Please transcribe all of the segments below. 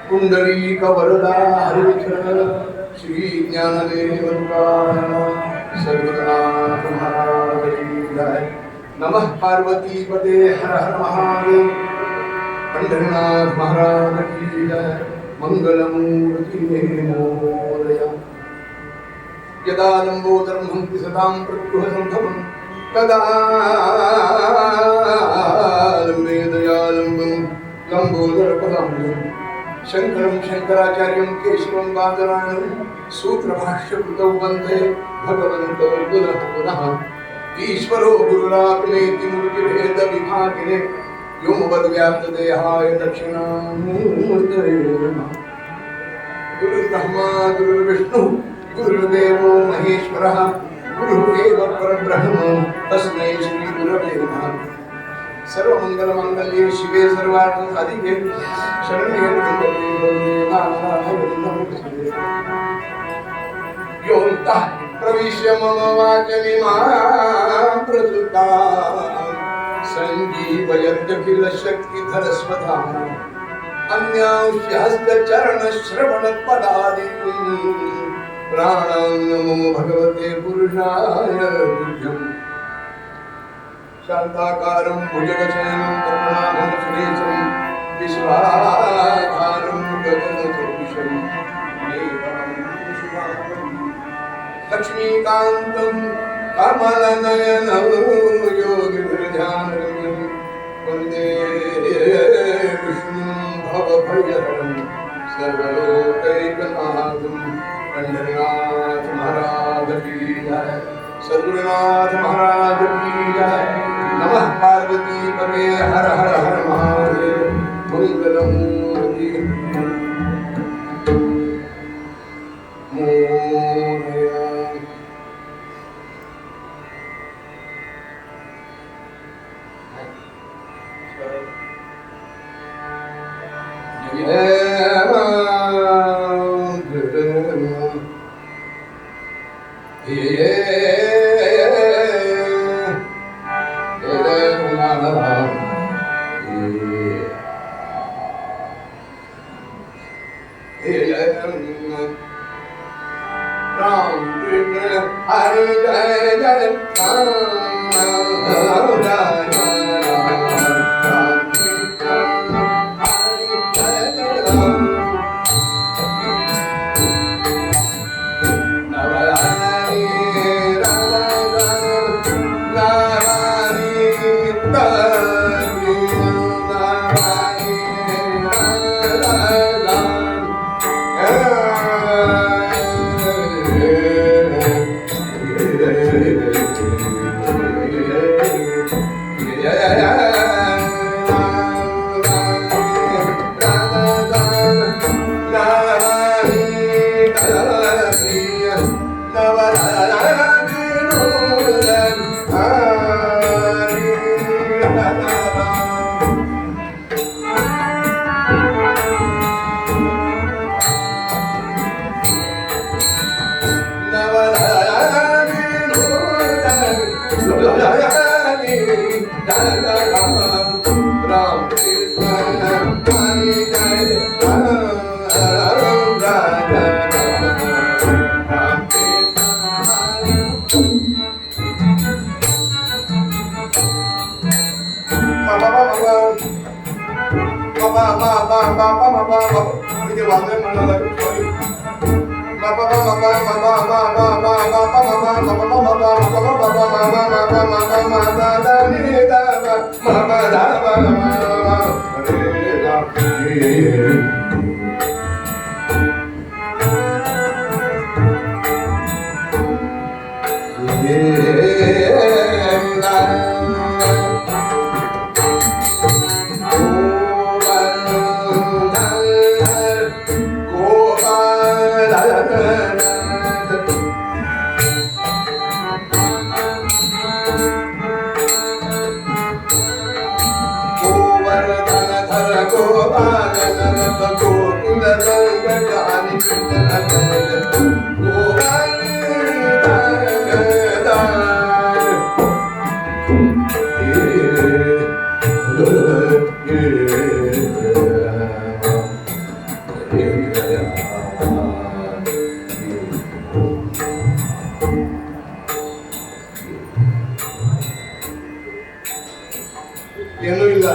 कुंडली कवरदा हरिचरण श्री ज्ञानदेव सर्वनाथ महाराज की जय। नमः पार्वती पते हर हर महादेव। पंढरीनाथ महाराज की जय। मंगलमूर्ति मोरया। यदा लंबोदरं हन्ति सदां प्रत्युहसंभवं तदा लंबेदयालंबं लंबोदरपदाम्बुजं शंकरं शंकराचार्यं केशवं बादरायणं सूत्रभाष्यकृतौ वन्दे भगवन्तौ पुनः पुनः। ईश्वरो गुरुरात्मेति मूर्तिभेदविभागिने व्योमवद्व्याप्तदेहाय दक्षिणामूर्तये नमः। गुरुर्ब्रह्मा गुरुर्विष्णु गुरुर्देवो महेश्वरः गुरुरेव परब्रह्म तस्मै श्री गुरवे नमः। सर्वमंगलमांगल्ये शिवे सर्वार्थसाधिके शरण्ये त्र्यंबके गौरी नारायणी नमोस्तुते। योऽन्तः प्रविश्य मम वाचमिमां प्रसुतां सञ्जीवयत्यखिल शक्तिधरस्वधाम् अन्यांश्च हस्तचरणश्रवणपदादीन् प्राणां नमो भगवते पुरुषाय तुभ्यम्। शान्ताकारं भुजगशयनं पद्मनाभं सुरेशं विश्वाधारं गगनसदृशं लक्ष्मीकान्तं कमलनयनं योगिभिर्ध्यानगम्यं वन्दे विष्णुं भवभयहरं सर्वलोकैकनाथं। पंढरीनाथ महाराज की जय। सद्गुरुनाथ महाराज की जय। नमः पार्वती पते हर हर हर महादेव। मंगलमूर्ति मोरया। राम कृष्ण हरे जय जय राम राम जय Thank you. ಏನೂ ಇಲ್ಲ.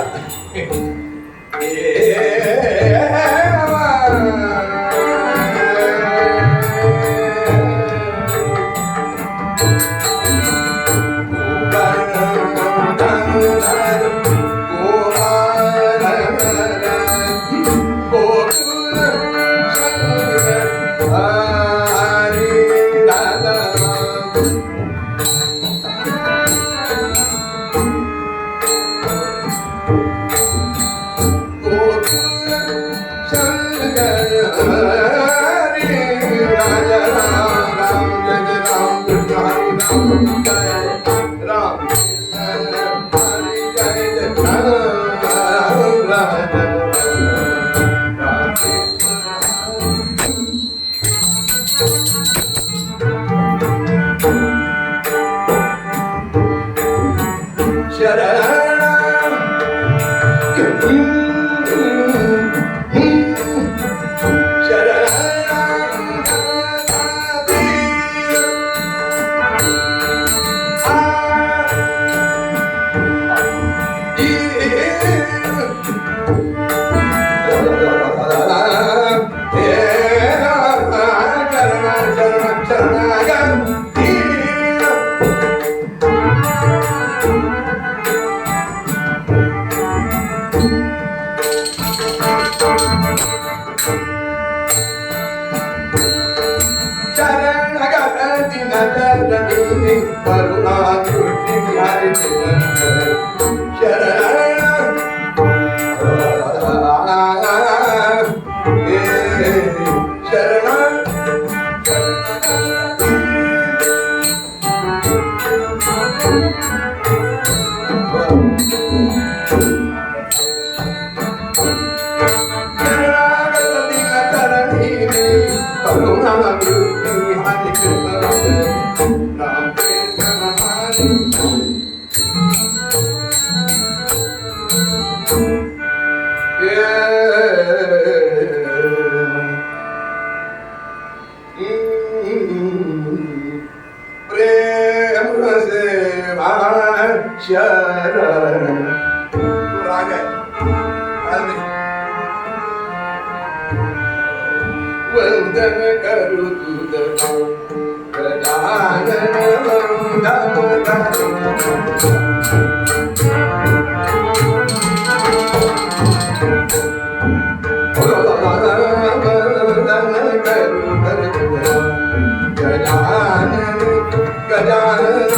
वंदन करू तुझ गजानन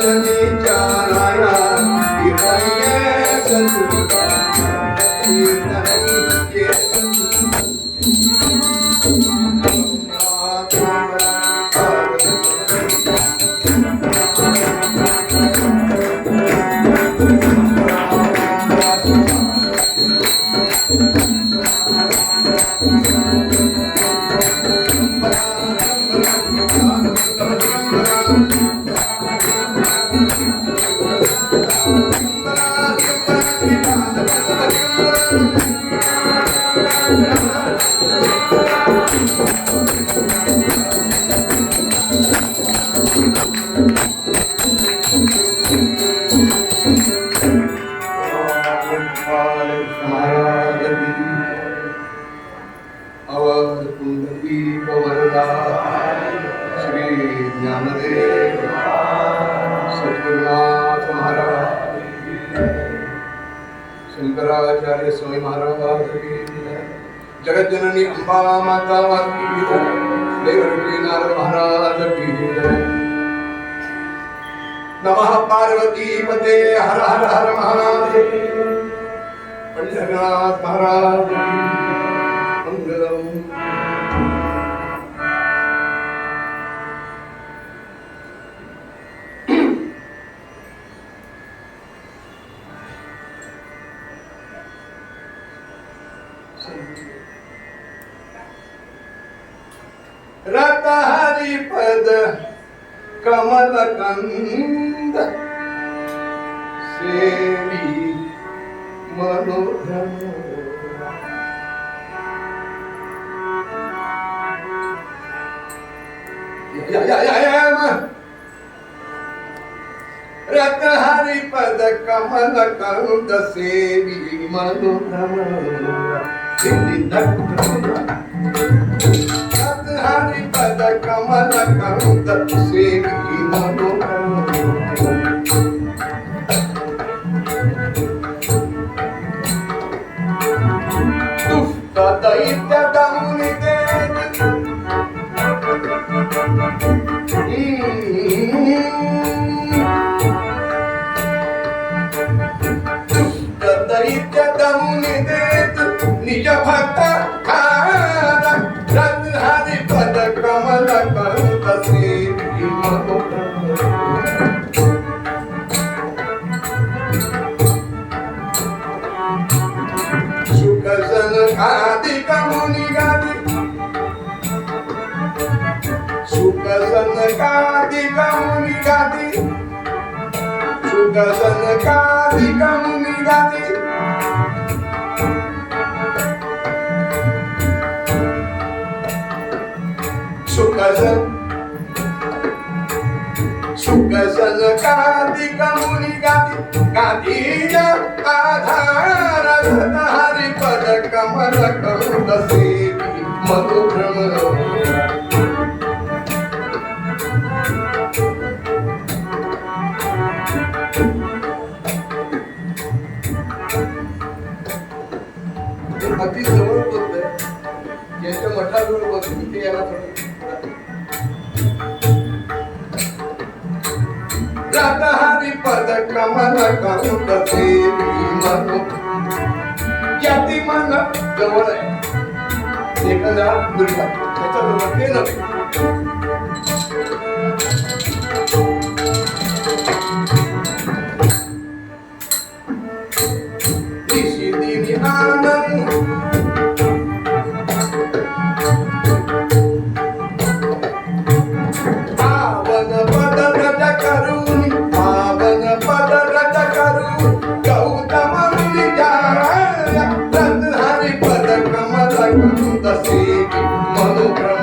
जननीच्या नाया कीर्तनीये सतुका कीर्तनीये श्री ज्ञानदेव सद्गुरुनाथ महाराज शंकराचार्य स्वामी महाराज की जगत जननी अंबा माता की देवर्षि नारद महाराज की नमः पार्वती पते हर हर हर महादेव पंडितनाथ महाराज की मंगलम। रत हरिपद कमल कंद सेवी मनोधम रत हरिपद कमल कंद सेवी मनोधम हरिपद कमल कंद सेवी मनोधम दुष्ट दैत्य दमुनिते दुष्ट दैत्य दमुनिते निज भक्त हरिपद कमल कंद सेवी मनोधम सुख सनकादिक मुनि गादी सुख सनकादिक मुनि गादी सुख सनकादिक मुनि गादी सुख सनकादिक मुनि गादी गादीय आधार हरिपद कमल कंद सेवी मनोभ्रम अगदी जवळ बोलतोय ज्याच्या मठाजवळ बसून ते याला रत हरिपद कमल कंद सेवी मनोधम याती मन जवळ आहे एखादा दुर्गा त्याच्याजवळ ते नव्हे निशिदिनी आनंद पावन पद रज करुणी पावन पद रज करू गौतम मुनि जाया रत हरिपद कमल कंद सेवी मनोभ्रम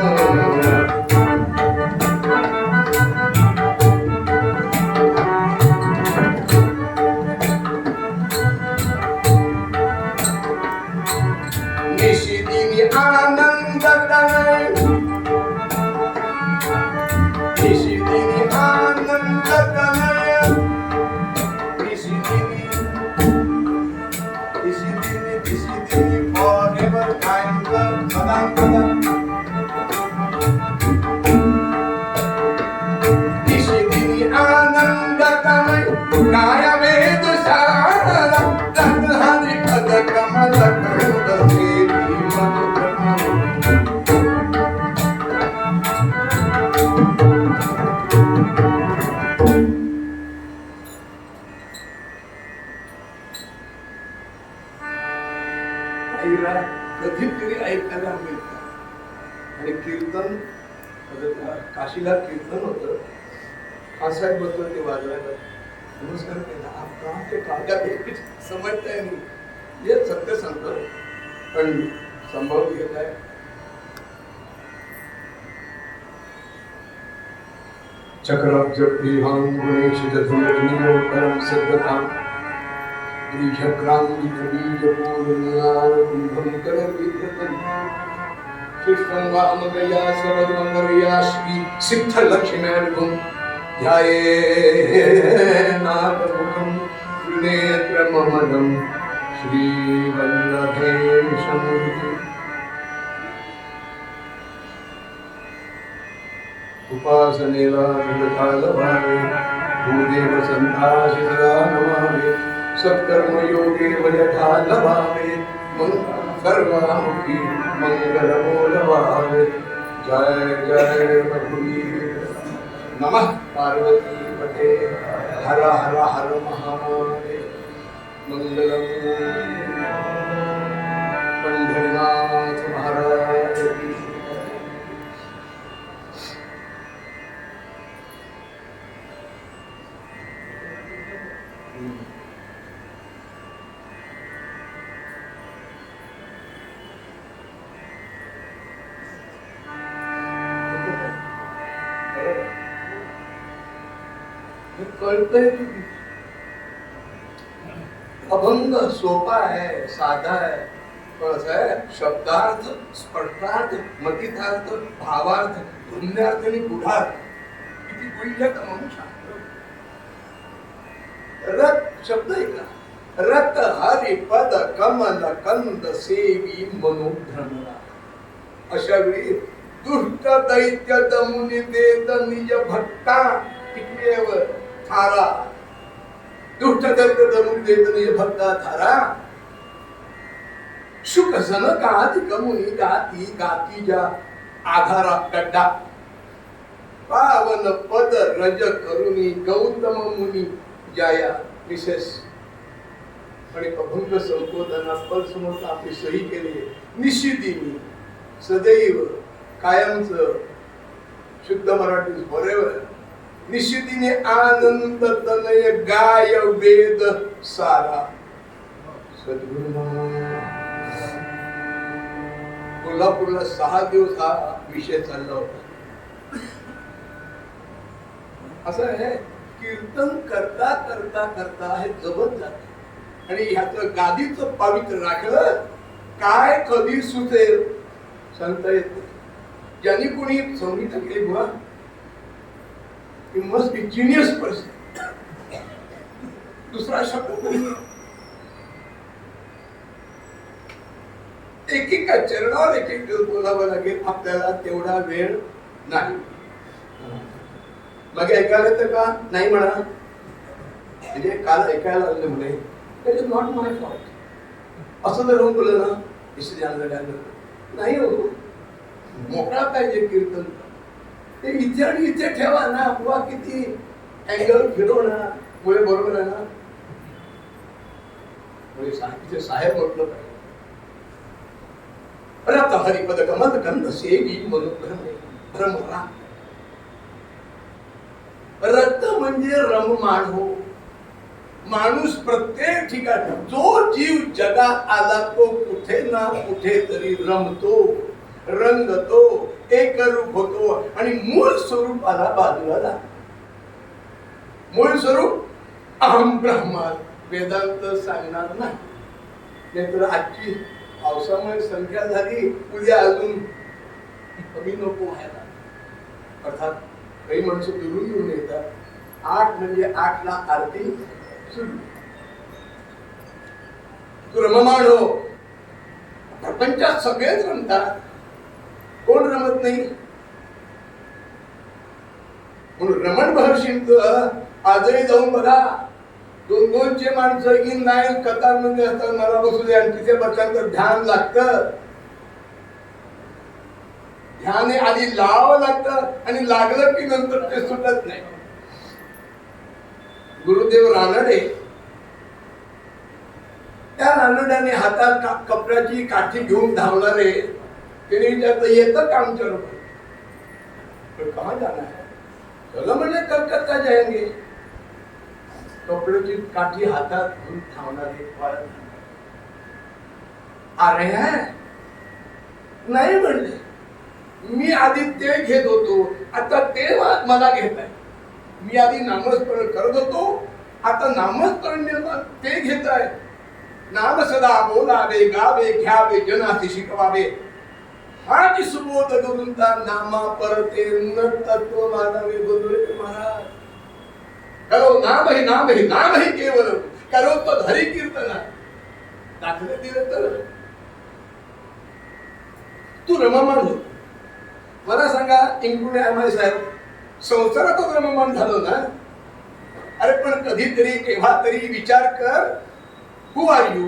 काय वेद शाळा रत्नहारी पद कमल कंद सेवी मधुरमा आईला कधीतरी ऐकायला मिळतं. आणि कीर्तन काशीला कीर्तन होतं. आसाहेब बद्दल ते वाजवायला नमस्कार केला. आपला ते कागद समजताय नाही हे सत्य सांगतो पण संभव घेत आहे. चक्राब्ज प्रियं गुणेश जधुमनीयो परम सद्गतां शिष्टं वामगया सर्वमंगलया श्री सिद्ध लक्ष्म्यानुगुं ध्यायेनाथमुखं त्रिनेत्रममलं श्रीवल्लभेशं उपासनेला दृढकालभावे भूदेव संताशिला नमावे सत्कर्म योगे वयथा लभावे सर्वामुखी मंगल बोलवावे. जय जय रघुवीर नमः पार्वती पते हर हर हर महादेव. मंगलम पंढरीनाथ महाराज की. कळतंय अभंग सोपा आहे, साधा आहे, कसं आहे शब्दार्थ, स्पर्धार्थ, मतितार्थ, भावार्थ, पुण्यार्थ आणि गुढार्थ किती गुढ्य तमाशा. रत शब्द आहे का? रत हरी पद कमल कंद सेवी मनोभ्रमरा. अशा वेळी दुष्ट दैत्य दमुनी देत निज भक्ता टिकलेवर थारा. दुष्ट दैत्य दमुनी देत निज भक्ता थारा. शुक जनकाधिक मुनी गाती गाती जा आधारा गड्डा. पावन पद रज करुणी गौतम मुनी जाया विशेष. आणि अभंग संबोधना पद समोर आपली सही केली. निशिदिनी सदैव कायमच शुद्ध मराठी फॉरएव्हर. निशिदिनी आनंद तनय गाय वेद सारा. सद्गुरु कोल्हापूरला 6 दिवस हा विषय चालला होता. असं आहे कीर्तन करता करता करता हे जमत जात. आणि ह्याचं गादीचं पावित्र्य राखलं काय कधी सुचेल सांगता येत नाही. ज्यांनी कोणी संगीत केली बुवा मस्ट बी जिनियस पर्सन. दुसरा शब्द नाही. एकेका चरणावर एक एक दिवस बोलावं लागेल. आपल्याला तेवढा वेळ नाही. मग ऐकायला तर का नाही म्हणा. म्हणजे काल ऐकायला आले म्हणे it is not my fault असं जर होऊन बोललं ना इसलिए नाही हो. मोकळा पाहिजे कीर्तन. ते इथे आणि इथे ठेवा ना. बुवा किती अँगल फिरव ना. मुळे बरोबर आहे ना. म्हणजे साहेब म्हटलं पाहिजे. रत हरिपद कमल कंद सेवी मनोभ्रमरा. रत म्हणजे रममाण हो. माणूस प्रत्येक ठिकाणी जो जीव जगात आला तो कुठे ना कुठे तरी रमतो, रंगतो, एकरूप होतो आणि मूळ स्वरूपाला बाजूला जातो. मूळ स्वरूप अहम ब्रह्मा. वेदांत सांगणार नाही. नाहीतर आजची पावसामुळे संख्या झाली उद्या अजून कमी नको व्हायला. अर्थात काही माणसं दुरून येऊन येतात. 8 म्हणजे 8 ला आरती सुरू. तू रममाण हो. प्रपंचात सगळेच रमतात. कोण रमत नाही. म्हणून रमण महर्षींचं आजही जाऊन बघा, दोन दोनचे माणसं की नाही कतारमध्ये असतात, मला बसू दे आणि तिथे बसल्यानंतर ध्यान लागतं. ध्यान आधी लावावं लागतं आणि लागलं की नंतर ते सुटत नाही. गुरुदेव रानडे, त्या रानड्याने हातात कपड्याची काठी घेऊन धावणारे, त्याने विचारलं येतं का आमच्याबरोबर? कहा जाना है? चला म्हणजे कलकत्ता जाएंगे. कपड्याची काठी हातात घेऊन धावणारे आ रहे हैं? नाही म्हणले, मी आधी ते घेत होतो, आता ते मला घेत आहे. मी आधी नामस्मरण करत होतो, आता नामस्मरण ते घेत आहे. नाम सदा बोलावे, गावे, घ्यावे, जनासी शिकवावे. हाची सुबोध गुरुंता नामा परते न तत्व मानवे. गुरुदेव महाराज, करो नाम ही केवल, करो तो हरी कीर्तन. दाखले दिले तर तू रममाण हो. मला सांगा, इंकुडे आम्हाला साहेब, संसारातच रममाण झालो ना. अरे पण कधीतरी केव्हा तरी विचार कर, who are you,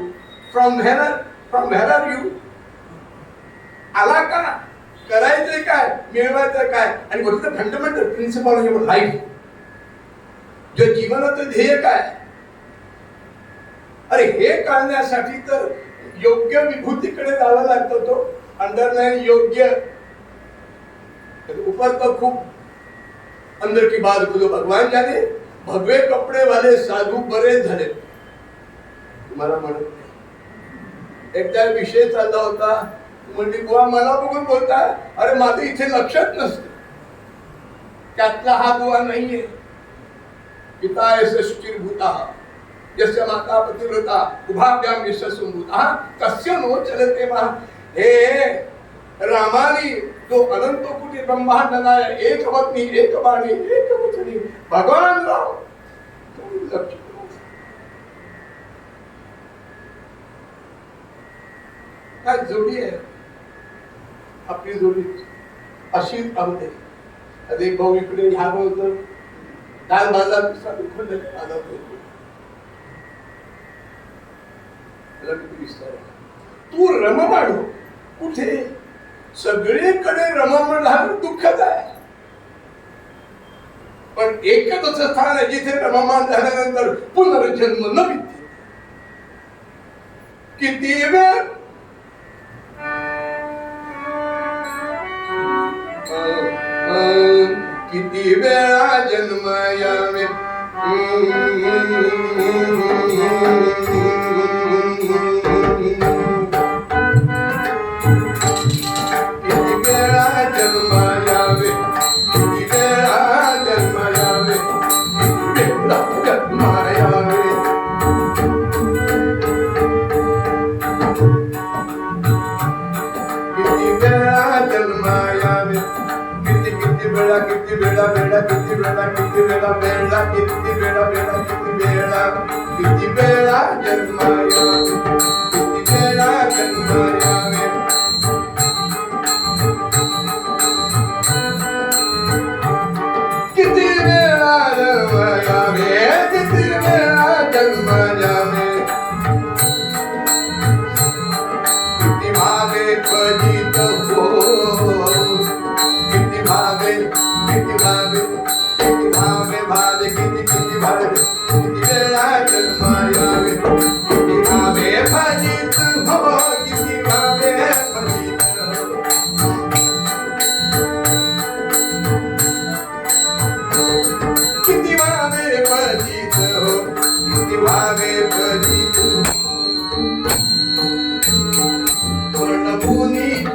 from where are you. आला का, करायचंय काय, मिळवायचं काय, आणि what is the fundamental principle of your life. जे जीवनाचं ध्येय काय. अरे हे कळण्यासाठी तर योग्य विभूतीकडे जावं लागतं. तो अंडरलाईन योग्य, ऊपर तो खूप अंदर की बात बोलो. भगवान जाने भगवे कपडे वाले साधू बरेच झाले. तुम्हाला म्हणत नाही. एकदा विषय चालला होता, म्हणजे बुवा मला बघून बोलताय. अरे माझं इथे लक्षात नसतं. त्यातला हा बुवा नाहीये. पिता यशस्चिर्भूता यस्य माता पतिव्रता उभाभ्याम यशस्संभूता तस्य नो चलते महा. हे रामानी तो अनंत कोटी ब्रह्मांड नाय, एक पत्नी, एक वाणी, एक वचनी, भगवान राम. लक्ष काय जोडी आहे आपली. जोडी अशी आवडते. अरे भाऊ इकडे ह्या होतं, डाल भाजा आला तू रममाण हो. कुठे? सगळीकडे रममाण झालं दुःखच आहे. पण एकच असं स्थान आहे जिथे रममाण झाल्यानंतर पुनर्जन्म न विद्ये. किती वेळ किती वेळा जन्म यावे.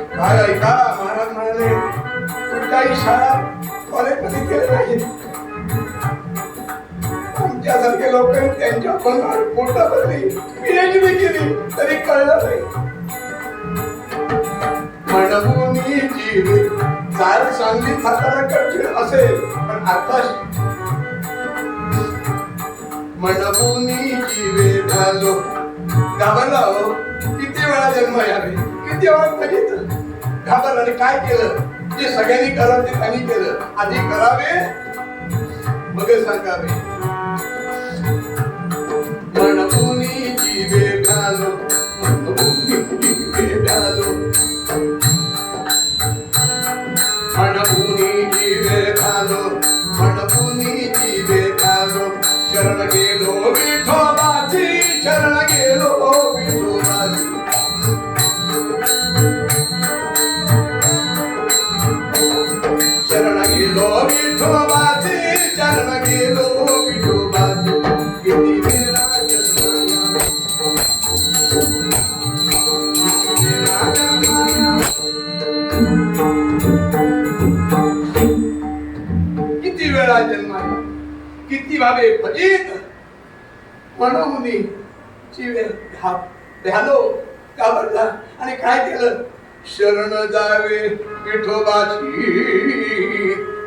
किती वेळा महाराज म्हणाले काही शाळा कॉलेजमध्ये केले नाही. आमच्यासारखे लोक त्यांच्या मनावर पोटामध्ये पीएचडी केली तरी कळलं नाही. म्हणून जीव चाल सांगली सातारा कठीण असेल, पण आता म्हणून जीवे झालो घाबरला. हो किती वेळा जन्म यावे, किती वेळा बघितलं घाबरला. आणि काय केलं? जे सगळ्यांनी करावं ते त्यांनी केलं. आधी करावे मग सांगावे. क्वचित म्हणून भ्यालो घाबरला आणि काय केलं? शरण जावे विठोबाची,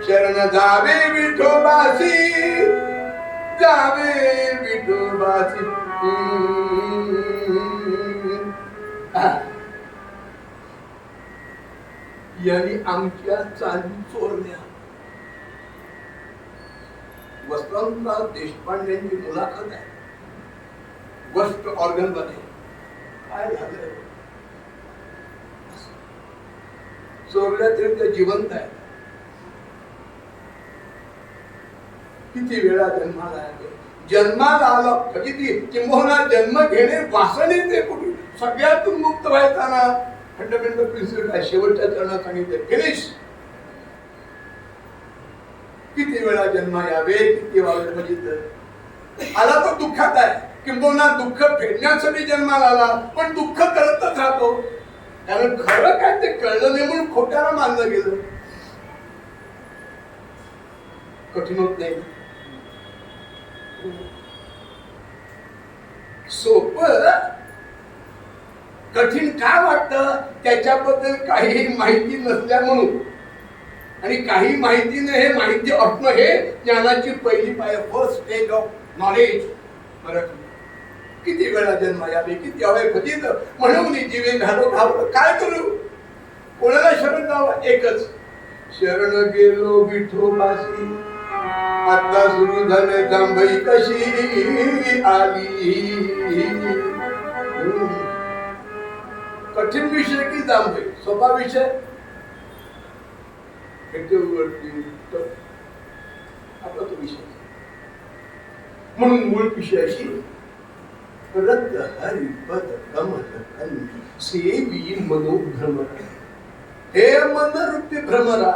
शरण जावे विठोबाची, जावे विठोबाची. यांनी आमच्या चाली चोरल्या. वसंतराव देशपांडेंची मुलाखत आहे वेस्ट ऑर्गन मध्ये. काय झालं? चोरल्या तरी त्या जिवंत आहे. किती वेळा जन्माला आले, जन्माला आला किती, किंबहुना जन्म घेणे वासने ते कुठे सगळ्यातून मुक्त व्हायचा ना. फंडामेंटल प्रिन्सिपल आहे, शेवटच्या चरणात सांगितले फिनिश. किती वेळा जन्म यावे, किती वेळा बघितलं. आला तो दुःखात आहे, किंबहुना दुःख फेडण्यासाठी जन्माला आला, पण दुःख करतच राहतो. कारण खरं काय ते कळलं नाही म्हणून खोट्याला मानलं गेलं. कठीण होत नाही, सोपं. कठीण काय वाटतं? त्याच्याबद्दल काही माहिती नसल्या म्हणून. आणि काही माहिती नाही, हे माहिती असणं हे ज्ञानाची पहिली पायरी, first stage of knowledge. Marathi किती वेळा जन्म यावे, किती हवे खचित म्हणून जीवे घालो घाबरलो. काय करू? कोणाला शरण जावं? एकच, शरण गेलो विठोबाशी, आता सुरू झाले जांभई कशी आली. कठीण विषय की जांभई? सोपा विषय. आपला तो विषय म्हणून मूळ विषयाशी रक्त हरिपद कमल सेवी मनोभ्रमरा. हे मनरूपी भ्रमरा,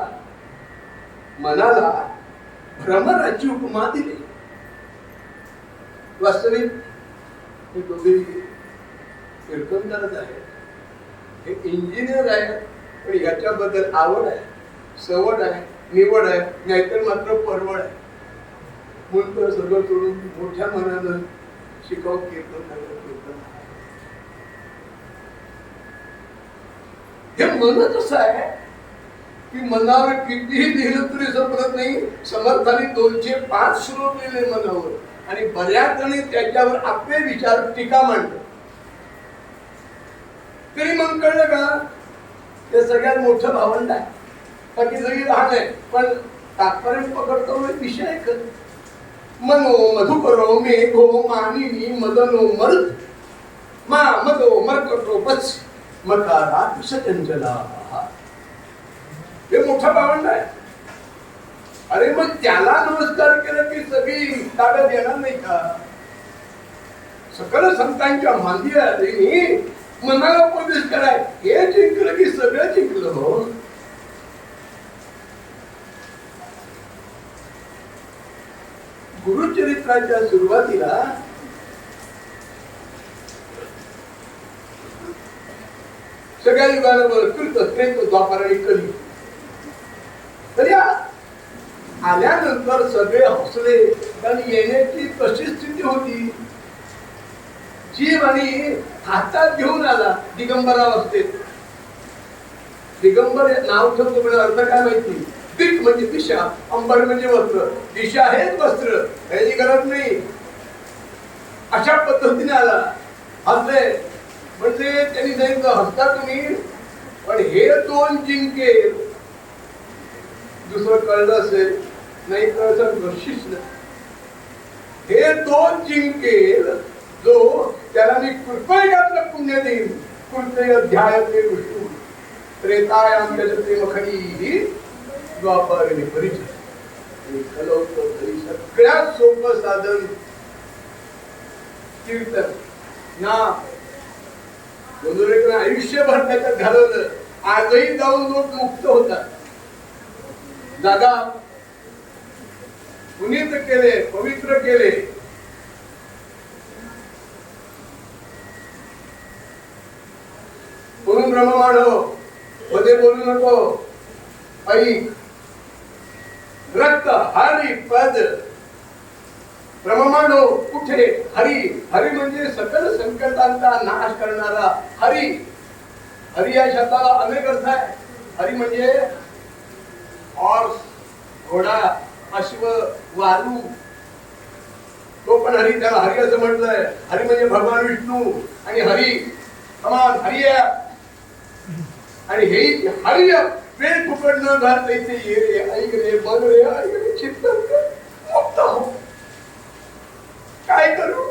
मनाला भ्रमराची उपमा दिली. वास्तविक हे दोघे कीर्तनकारच आहे, हे इंजिनियर आहे, पण याच्याबद्दल आवड आहे, सवड आहे, निवड आहे, नाहीतर मात्र परवड आहे. म्हणून तर सगळं सोडून मोठ्या मनानं शिकाव कीर्तन करायला. हे मनच असं आहे की मनावर कितीही लिहिलं तरी संपत नाही. समर्थाने 205 श्लोक लिहिले मनावर, आणि बऱ्याच जणी त्याच्यावर आपले विचार टीका मांडतात. तरी मग कळलं का? ते सगळ्यात मोठं भावंड आहे, बाकी सगळी लहान आहे, पण तात्पर्य पकडतो विषय आहे. मनो मधुकरो मेघो मानिनी मदनो मरुत मा मदो मरकटो बस मकारा विसचंचला. हे मोठा भावंड आहे. अरे मग त्याला नमस्कार केलं की सगळी ताब्यात येणार नाही का? सकल संतांच्या मांदियाने मनाला उपदेश कराय, हे जिंकलं की सगळं जिंकलं. हो, गुरुचरित्राच्या सुरुवातीला सगळ्या युगाला कृत त्रेत द्वापर आणि कली. तरी आल्यानंतर सगळे हसले, कारण येण्याची तशी स्थिती होती. जीव आणि हातात घेऊन आला दिगंबरावस्थेत. दिगंबर नाव ठेवतो म्हणजे अर्थ काय माहिती? दिक म्हणजे दिशा, अंबर म्हणजे वस्त्र. दिशा हेच वस्त्र, याची गरज नाही. अशा पद्धतीने आला, हसले. म्हणजे त्यांनी सांगितलं हसता तुम्ही, पण हे दोन जिंके दुसरं कळलं असेल, नाही कळलं घशीच नाही. हे दोन जिंकेल जो त्याला मी कृपयातलं पुण्य देईन. कृपय ध्याय ते विष्णू त्रेतायाम यजते मखनी द्वापारने परिचय. सगळ्यात सोपं साधन कीर्तन ना. गोंधळेकरांना आयुष्यभर त्याच्यात घालवलं. आजही जाऊन लोक मुक्त होतात. जागा पुनीत केले, पवित्र केले. म्हणून ब्रह्ममानव मध्ये बोलू नको. ऐक, रक्त हरी पद रममानो कुठे? हरी. हरी म्हणजे सकल संकटांचा नाश करणारा हरी. हरी या शब्दाला अनेक अर्थ आहे. हरी म्हणजे हॉर्स, घोडा, अश्व, वारू, तो पण हरी, त्याला हरी असं म्हटलंय. हरी म्हणजे भगवान विष्णू. आणि हरी समान हरी आहे. आणि हे हरी वेळ फुकट न घालता इथे ये रे, ऐक रे, बघ रे, ऐक रे, चिंतन कर, मुक्त हो. काय करू?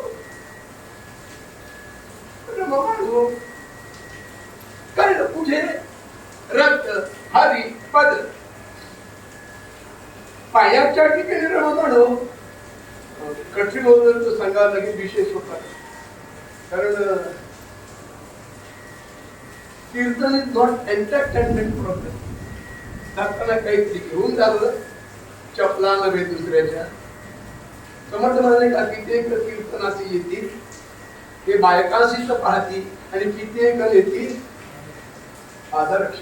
कळलं कुठे? रक्त हरी पद. पायाच्या ठिकाणी रममानो. कठीण होत तर सांगा, लगेच विशेष होता. कारण कीर्तन इज नॉट एंटरटेनमेंट प्रॉब्लेम. जाताना काहीतरी घेऊन झालं, चपला नव्हे दुसऱ्याच्या. समर्थ म्हणाले का कित्येक कीर्तन असे येतील ते बायकांशीच पाहतील आणि कित्येक येतील आदरक्ष.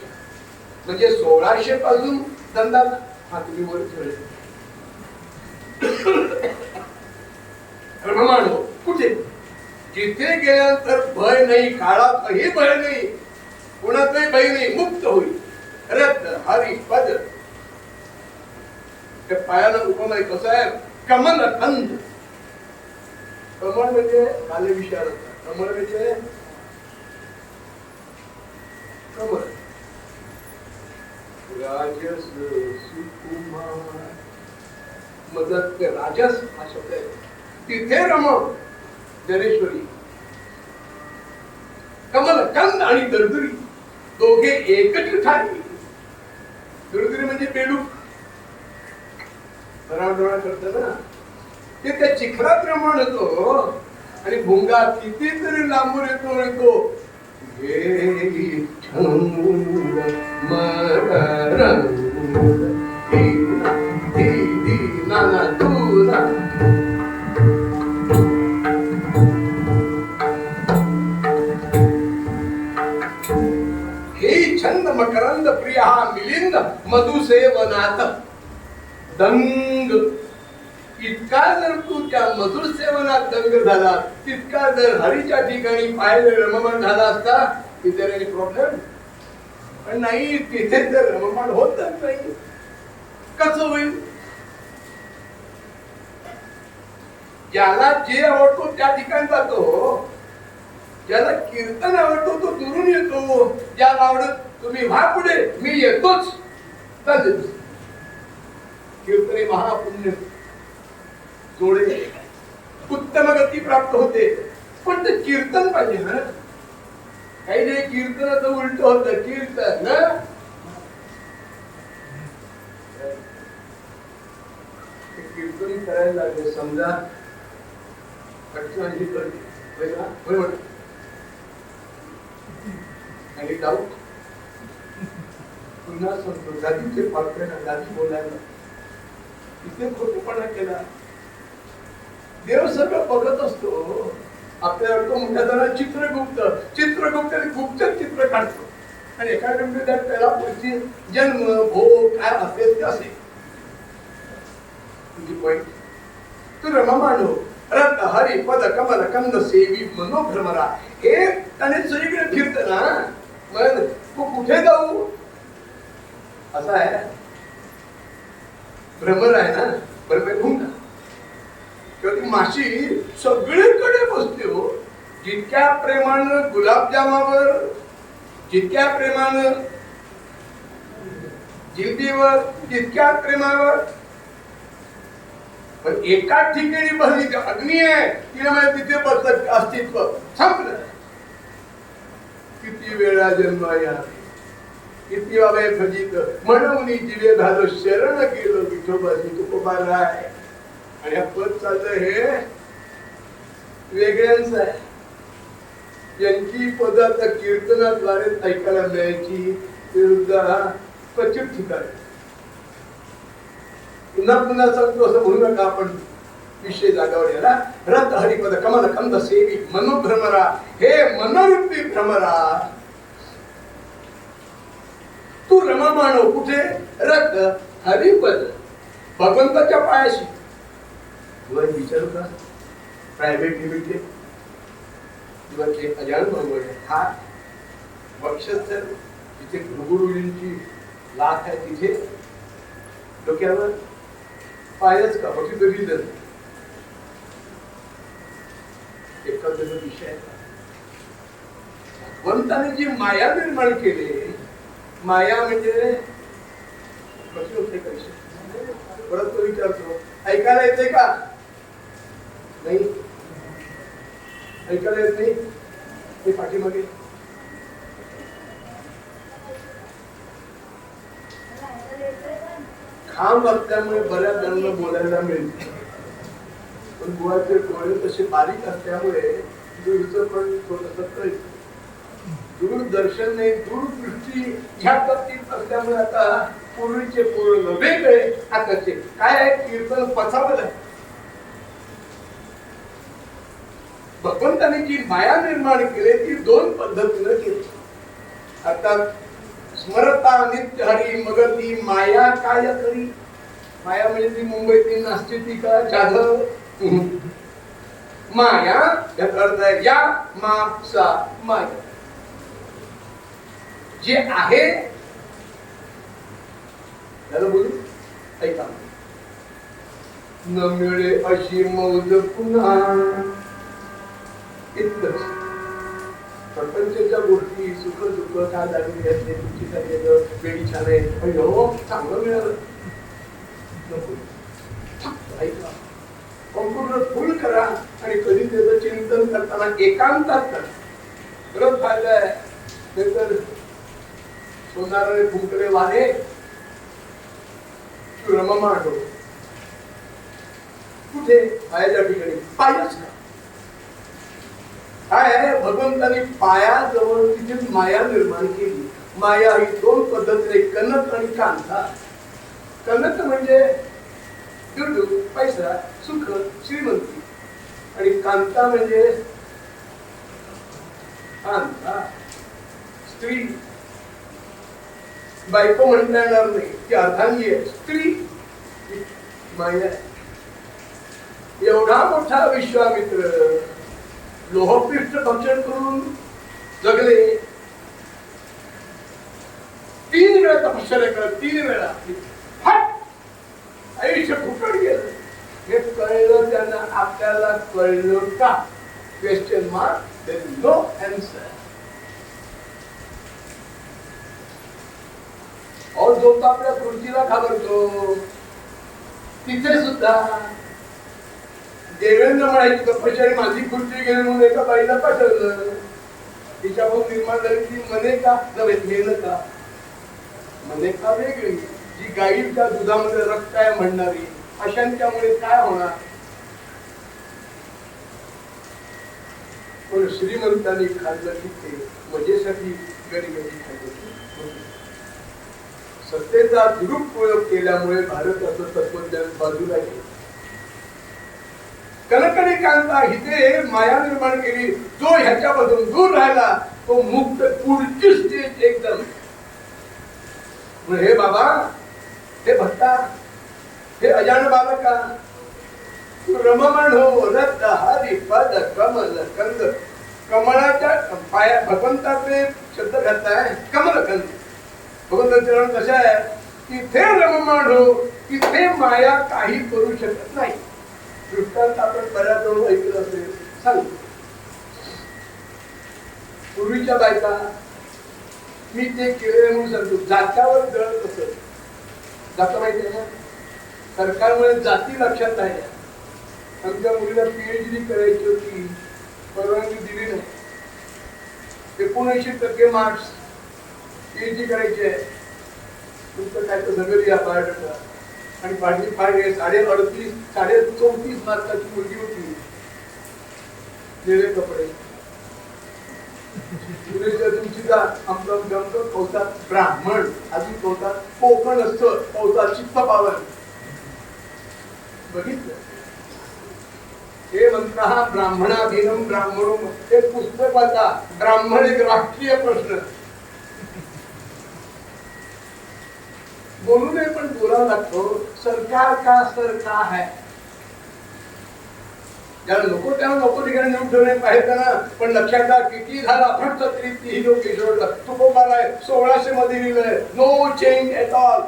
म्हणजे 1600 पासून धंदा हा तुम्ही वर ठेवले. रममानो कुठे? जिथे गेल्यानंतर भय नाही, काळातही भय नाही, कुणाचंही भय नाही, मुक्त होईल. रत्न हरी पद. त्या पायाला उपमा आहे. कसं आहे? कमल कंद. कमल म्हणजे खाली विचार होता. कमल म्हणजे कमल राजस सुकुमार. मदत राजस हा शब्द आहे. तिथे रम जनेश्वरी. कमल कंद आणि दरदुरी दोघे एकत्र ठाई. दरदुरी म्हणजे बेडूक, डोळा करत ना, ते त्या चिखलात रमण होतो. आणि भुंगा कितीतरी लांबून येतो. हे छंद मकरंद प्रिया मिलिंद मधुसेवनात दंग. इतका जर तू त्या मधुर सेवनात दंग झाला, तितका जर हरीच्या ठिकाणी पाहिलं रममाण झाला असता, तिथे काही प्रॉब्लेम पण नाही. तिथे जर रममाण होतच नाही, कसं होईल? ज्याला जे आवडतो त्या ठिकाणी जातो. ज्याला कीर्तन आवडतो तो दुरून येतो. ज्याला आवडत तुम्ही व्हा पुढे, मी येतोच. कीर्तने महापुण्य जोडे, उत्तम गती प्राप्त होते. पण ते कीर्तन पाहिजे ना. काही नाही, कीर्तनाचं उलट होतं. कीर्तन ना कीर्तन करायला लागले. समजा अडचण बरोबर आणि डाऊट पुन्हा सांगतो. गादीचे पात्र गादी बोलायला इथे खोटेपणा केला. देव सगळं बघत असतो. आपल्याला तो मोठ्या जरा चित्रगुप्त गुप्त चित्र काढतो. आणि एका गंभीर त्याला पुढची जन्म भोग काय असेल ते असेल. तुझी पॉइंट. तू रममानो रत्न हरी पद कमल कंद सेवी मनोभ्रमरा. हे त्याने सगळीकडे फिरत ना. मग तू कुठे जाऊ असं आहे. भ्रमर आहे ना, भ्रमर भुंगा किंवा ती माशी सगळीकडे बसते हो. जितक्या प्रेमानं गुलाबजामावर, जितक्या प्रेमानं जिलबीवर, तितक्या प्रेमावर. पण एका ठिकाणी बसली अग्नी आहे, तिला माहिती तिथे बसत अस्तित्व संपलं. किती वेळा जन्म या, किती बाबा फजित म्हणून जीवे झालो शरण गेलो विठोबाची तुकोबाराय. आणि हा पद चाललं हे वेगळ्यांच आहे. यांची पद आता कीर्तनाद्वारे ऐकायला मिळायची क्वचित ठिकाणी. पुन्हा पुन्हा सांगतो असं म्हणू नका. आपण विषय जागावर याला. रथ हरिपद कमल कंद सेवी मनोभ्रमरा. हे मनोरूपी भ्रमरा तू रममानो कुठे? रथ हरिपद भगवंताच्या पायाशी. तुला विचारू का प्रायव्हेट लिमिटेड किंवा ते अजाण बरोबर हा वक्षस्थळ जिथे भृगुरुजींची लाथ आहे तिथे डोक्यावर पायच का फक्त रिझन एखादा विषय भगवंताने जी माया निर्माण केली माया म्हणजे कशी होते कशी परत तो विचारतो ऐकायला येते का नाही ऐकायला येत नाही ते पाठीमागे खांब असल्यामुळे बऱ्याच जणांना बोलायला मिळते पण बुवाचे डोळे तसे बारीक असल्यामुळे दूरचं पण थोडंसं कळतं दूरदर्शन नाही दूरदृष्टी ह्या बाबतीत असल्यामुळे आता पूर्वीचे पूर्ण वेगळे आताचे काय आहे कीर्तन पचावलं भगवंताने जी माया निर्माण केली ती दोन पद्धतीनं केली आता स्मरता नित्य हरी मग ती माया काय करी माया म्हणजे ती मुंबईतील नास्तिकी का जाधव माया याचा अर्थ आहे या मा सा माया जे आहे त्याला बोलू ऐका न मिळे अशी मौज पुन्हा इतकंच प्रपंचाच्या गोष्टी सुख दुःख काय झालेली असते तुमची झालेलं वेळी छान आहे अय्यो चांगलं मिळालं ऐका कॉम्प्युटर फुल करा आणि कधी त्याचं चिंतन करताना एकांतात करा गरज फायदा आहे तर सोनाराने फुंकले वारे रममाडो कुठे पायाच्या ठिकाणी पायच का काय आहे भगवंतानी पायाजवळ तिथे माया निर्माण केली माया ही दोन पद्धतीने कनक आणि कांता कनक म्हणजे दुडू पैसा सुख श्रीमंती आणि कांता म्हणजे कांता स्त्री बायको म्हणता येणार नाही ती अर्धांगी आहे स्त्री माया एवढा मोठा विश्वामित्र लोहपृष्ठ भक्षण करून जगले 3 वेळा तपश्चर्या करत 3 वेळा आयुष्य फुकट गेलं हे कळलं त्यांना आपल्याला कळलं का question mark there is no answer और जो आपल्या खुर्चीला घाबरतो तिथे सुद्धा देवेंद्र म्हणायची तपश्चर्या माझी खुर्ची गेली म्हणून एका बाईला पाठवलं तिच्याकडून निर्माण झाली ती मनेका नव्हे मेनका मनेका वेगळी जी गाईच्या दुधामध्ये रक्त आहे म्हणणारी अशांच्यामुळे काय होणार पण श्रीमंतांनी खाल्लं की ते मजेसाठी गरिबांनी खाल्लं सत्तेचा दुरुपयोग केल्यामुळे भारताचं तत्वज्ञान बाजूला गेलं कनकने कांता हिते माया निर्माण केली जो ह्याच्यापासून दूर राहिला तो मुक्त पुढची स्टेज एकदम हे बाबा हे भट्टा हे अजाण बालका तू रममाण हो रक्त हरी पद कमल कंद कमळाच्या पाया भगवंताचे शब्द घातलाय कमल कंद भगवंताचे रण कसं आहे तिथे रममाण हो तिथे माया काही करू शकत नाही दृष्टांत आपण बऱ्याच वेळा ऐकलं असेल सांग पूर्वीच्या बायका मी ते केले म्हणून सांगतो जात्यावर जळत असत जात माहिती आहे ना सरकारमुळे जाती लक्षात आहे आमच्या मुलीला PhD करायची होती परवानगी दिली नाही 79% मार्क्स PhD करायची आहे तुमचं काय तर सगळं या बायोडाटा आणि पाठी फार 34 मार्काची मुलगी होती निळे कपडे तुमची का आमचं जमतं कौतात ब्राह्मण अजून कौतात कोकण असतं कौतात चित्त पावन बघितलं हे मंत्र ब्राह्मणाधीनम ब्राह्मणो हे पुस्तक वाचा ब्राह्मण एक राष्ट्रीय प्रश्न बोलू नये पण बोलावं लागतो सरकार का है ज्याला नको त्याला नको ठिकाणी नेऊन ठेवणे पाहिजे त्यांना. पण लक्षात घ्या किती झाला भ्रष्ट तरी तीही लोक ईश्वर तुकोबाराय 1600 मध्ये लिहिलंय नो चेंज एट ऑल.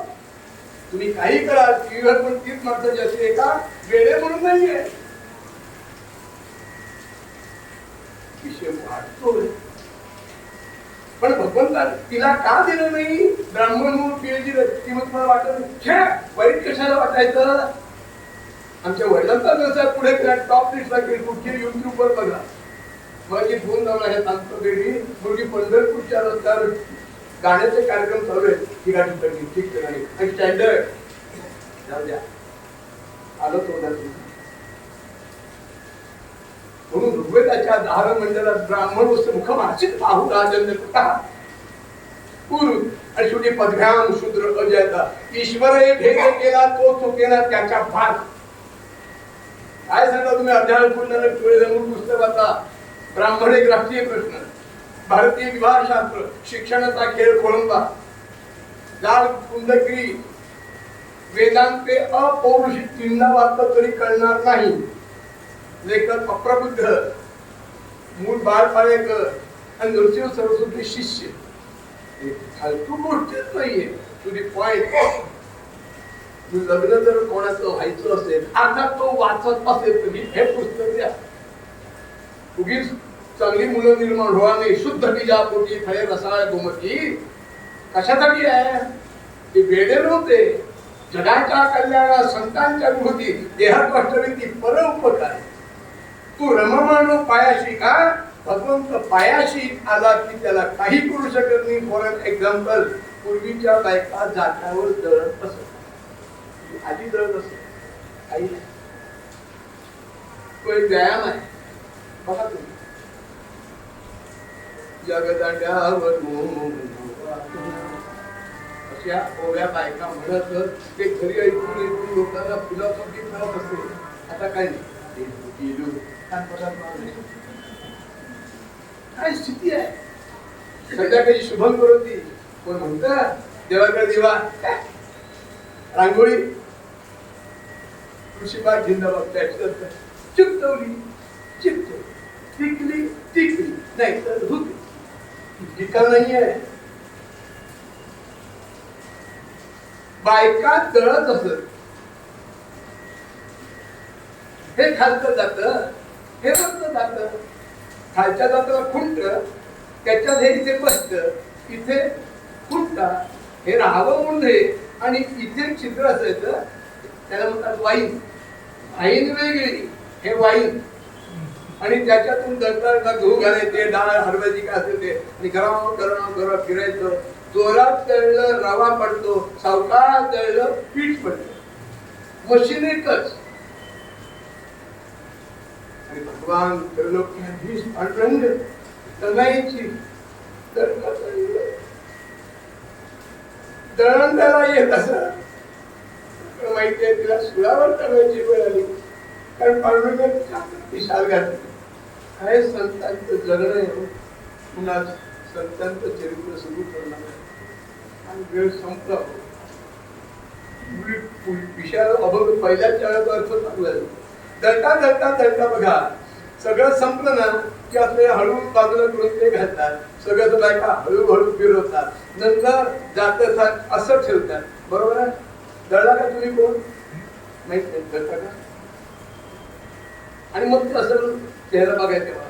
तुम्ही काही करा टीव्हीवर पण तीच माणसं जास्ती एका वेळे म्हणून नाहीये विषय वाढतोय. पण भगवंता तिला का दिलं नाही ब्राह्मण म्हणून पीएचडी ती मग मला वाटत वाईट कशाला वाटायचं. आमच्या वडिलांचा व्यवसाय पुढे केला टॉप लिस्टला गेली कुठे युट्यूबवर बघा. माझी फोन लावला आहे तांत्रिक मुलगी पंढरपूरच्या रस्त्यावर गाण्याचे कार्यक्रम चालू आहेत ठिकाणी ठिकाणी ठीक नाही आणि स्टँडर्ड जाऊ द्या आलो तो म्हणून ऋग्वेदाच्या 10 मंडळात ब्राह्मण वस्तू मुखम आचित पाहू राजन पूर्व आणि शेवटी पदभ्याम शूद्र अजयता ईश्वर भेद केला तो चुकेला त्याच्या भाग. काय सांगा तुम्ही अध्याय पूर्ण पुस्तक वाचा. ब्राह्मण एक राष्ट्रीय प्रश्न भारतीय विवाहशास्त्र शिक्षणाचा खेळ खोळंबा लाल कुंदगिरी वेदांते अपौरुषिक चिन्ह वाचलं तरी कळणार नाही. लेखक अप्रबुद्ध मूळ बाळ पाळेकर आणि नृसिंह सरस्वती शिष्य फालतू गोष्टीच नाहीये. तुझी पॉइंट लग्न जर कोणाचं व्हायचं असेल अर्थात तो वाचत असेल तुम्ही हे पुस्तक द्या. उगीच चांगली मुलं निर्माण व्हावा नाही शुद्ध बीजापोटी फळे रसाळ गोमती कशासाठी आहे ते वेडे नव्हते. जगाच्या कल्याणा संतांच्या विभूती देहात वास्तविक परोपकार. तू रममानो पायाशी का भगवंत पायाशी आला की त्याला काही करू शकत नाही. फॉर एक्झाम्पल पूर्वीच्या बायका जात्यावर दळत असत आधी दळत असत आई तो एक व्यायाम आहे बघा तुम्ही. जगदाड्यावर अशा ओव्या बायका म्हणत ते घरी ऐकून ऐकून लोकांना फिलॉसॉफी करत असते. आता काय काय स्थिती आहे. संध्याकाळी शुभम करोती कोण म्हणत देवाकडे दिवा रांगोळी कृषीबाग जिंदाबाद चिपटवली चिपटवली टिकली टिकली नाही तर होती टिका नाहीये. बायका दळत असत हे खालचं जात हे वरचं जात. खालच्या जाताला खुंट त्याच्यात हे इथे बसत इथे खुंटा हे राहावं म्हणून हे आणि इथे छिद्र असायचं त्याला म्हणतात वाईन. वाईन वेगळी हे वाईन आणि त्याच्यातून दळता गहू घालायचे डाळ हरभऱ्याची काय असेल ते आणि गरम गरम गरम फिरायचं. जोरात तळलं रवा पडतो सावकाश तळलं पीठ पडतं मशीन एकच. आणि भगवान त्रिलोकी पांडुरंग तगाईची दळण त्याला येत असं माहिती आहे. तिला सुळावर तगायची वेळ आली कारण पांडुरंग विशाल घातली. काय संतांचं जगणं आहे पुन्हा संतांचं चरित्र सुरू करणार आणि वेळ संपला. विषयाला अभंग पहिल्याच शाळेचा अर्थ चांगला दळता दळता दळता बघा सगळं संपलं ना की आपले हळू बाजूला करून ते घालतात. सगळं बायका हळूहळू फिरवतात नंतर जात असं ठेवतात. बरोबर आहे. दळला का तुम्ही कोण माहित नाही दळता का. आणि मग असं चेहरा बघायचं तेव्हा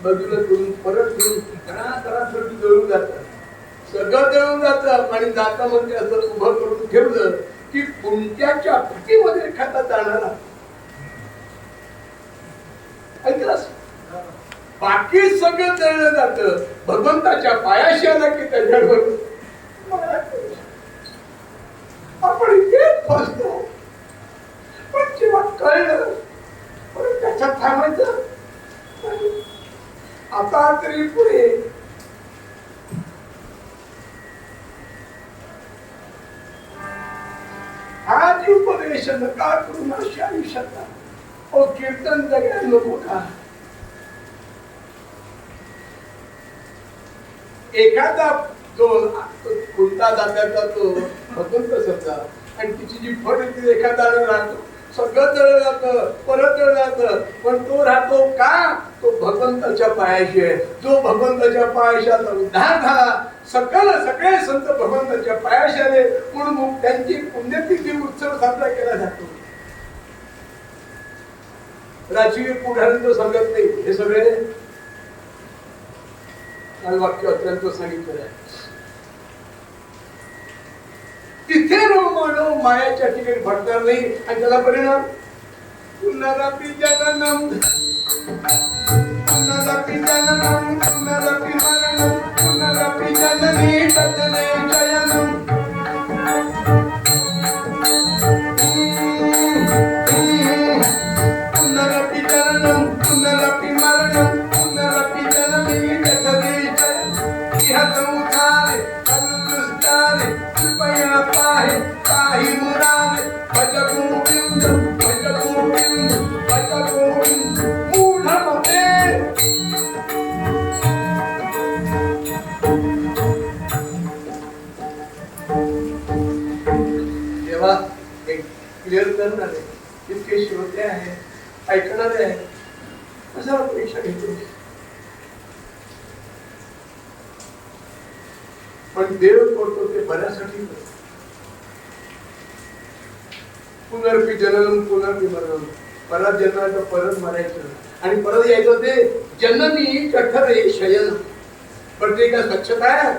बाजूला करून परत फिरून दळून जात सगळं दळून जातं आणि जाता म्हणजे असं उभं करून ठेवलं की कुंट्याच्या फुटीमध्ये एखादा जाणारा ऐकलंस. बाकी सगळं दळलं जातं भगवंताच्या पायाशी आला की त्याच्यावर आपण इथेच फसतो. पण जेव्हा कळलं पण त्याच्यात थांबायचं आता तरी पुढे. हा जी उपदेश नका करून अशा आयुष्यातला ओ कीर्तन जगायला नको का. एखादा जो कोणता जात्याचा तो भगवंत समजा आणि तिची जी फळ ती एखादा राहतो सगळं तळलं जातं, परत तळलं जातं, पण तो राहतो का? तो भगवंताच्या पायाशी आहे. जो भगवंताच्या पायाशाचा उद्धार झाला, सगळे संत भगवंताच्या पायाशी आले, म्हणून मग त्यांची पुण्यतिथी उत्सव साजरा केला जातो. राजकीय पुढाऱ्यांचं सांगत नाही, हे सगळे काल वाक्य अत्यंत सांगितलेलं आहे. तिथे मानव मायाच्या ठिकाणी भटणार नाही, आणि त्याला परिणाम पुनरपि जननम पुनरपि जननम पुनरपि मरणम पुनरपि जननी तजने शयनम. पुनरपि जननम पुनरपि मरणम पुनरपि जननी तजने शयनम. इह संसारे अनुदुष्टारे कृपया पाहि पाहि मुरारे. भज गोविंद भज गोविंद भज गोविंद मूढमते. देवा एक क्लिअर करणारे इतके श्रोते आहे, ऐकणारे आहे, कशाला परीक्षा घेतो? पण देव करतो ते बऱ्यासाठी करतो. पुनर्पि जननम पुनर्पि मरणम. परत जन्माचं परत मरायचं आणि परत यायचं ते जननी कठरे शयन. प्रत्येका स्वच्छता आहे,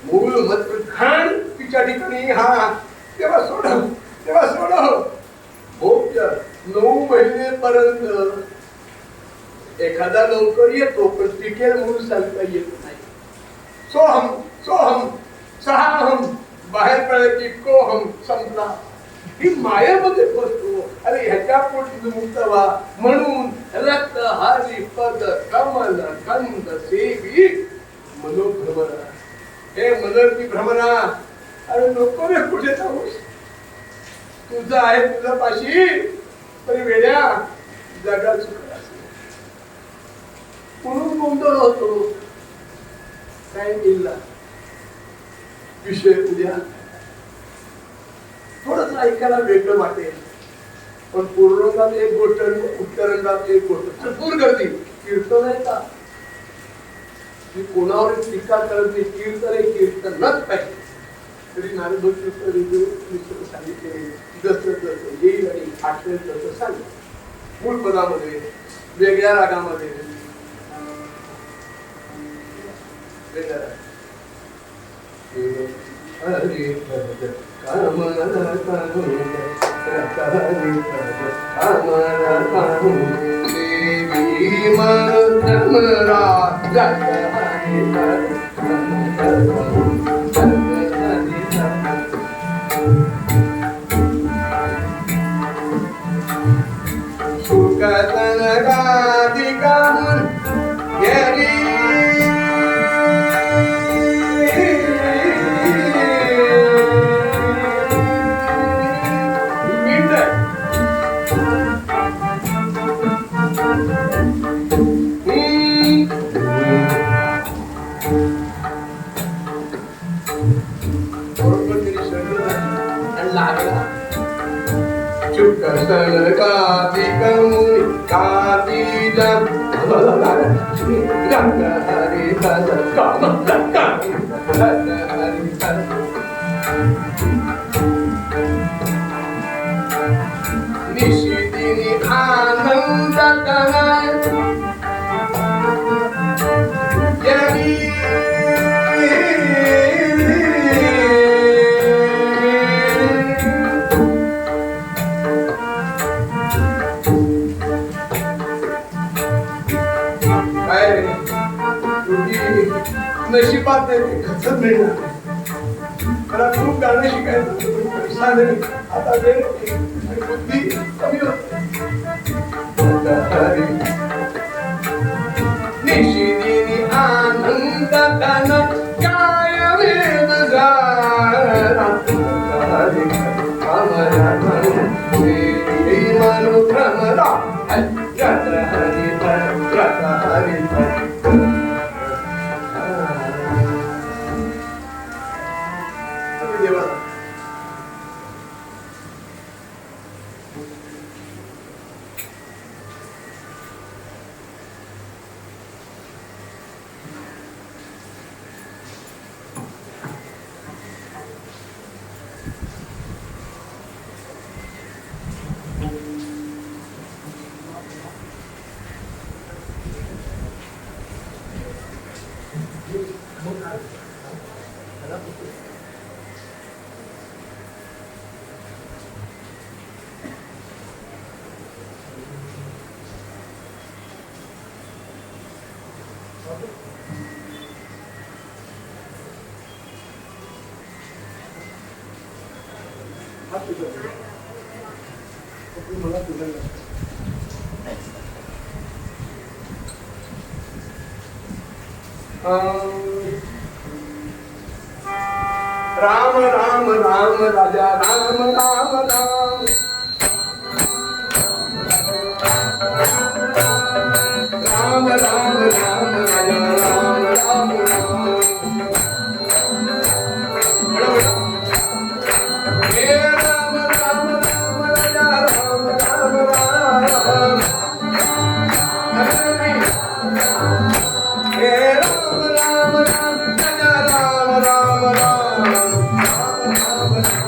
मूळ मत घाण तिच्या ठिकाणी. हा तेव्हा सोडव, तेव्हा सोडव. भोग 9 महिनेपर्यंत एखादा लवकर येतो, पण टिकेल म्हणून सांगता येत नाही. सोहम सोहम सहाहम, बाहेर पडलं की कोहम, संपला. ही मायामध्ये बसतो. अरे ह्याच्या पोटी मुक्त व्हा म्हणून रक्त हारी पद कमल कंद सेवी मनोभ्रमरा. हे मनोरती भ्रमरा, अरे नको रे कुठे जाऊस. तुझं आहे तुझ्या पाशी, तरी वेड्या जगा चुकला म्हणून गोंधळ होतो. काय केला विषय उद्या थोडस ऐकायला वेगळं वाटेल, पण पूर्णकात एक गोष्ट आणि उत्तरंगात एक गोष्ट. चतुर गर्दी कीर्तन आहे का? मी कोणावर टीका करत नाही. कीर्तन हे कीर्तनच पाहिजे. तरी नारद सांगितले जसं जसं येईल आणि आठवेल तसं सांग. मूळ पदामध्ये वेगळ्या रागामध्ये वेगळ्या राग. हरे पद कामना कामना कामू देवी मन भ्रमरा. निशिदिनी आनंद नशिबात नाही खचत मिळणार. मला खूप गाणं शिकायचं, पैसा नाही, आता वेळ आणि बुद्धी कमी होते. निशिदिनी आनंद तन काय वेद झाला. मनु भ्रमरा रत हरि रत हरि. मला तुझं राम राम राम राजा राम राम राम राम राम राम राजा राम राम राम हे राम राम राम राजा राम राम राम हे राम राम राम राजा राम राम राम राम राम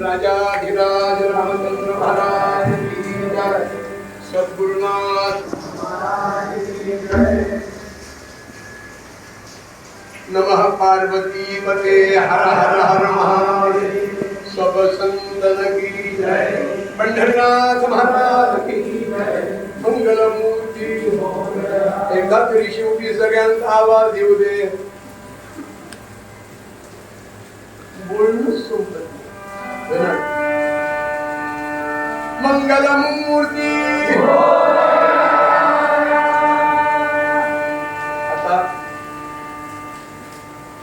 राजाधिराज रामचंद्र महाराज की जय, सद्गुरुनाथ महाराज की जय। नमः पार्वती पते हर हर हर महादेव, सब संतन की जय, पंढरीनाथ महाराज की जय, मंगल मूर्ती एकदा तरी शेवटी सगळ्यांचा आवाज येऊ दे, बोलणं सोबत मंगल मूर्ती। आता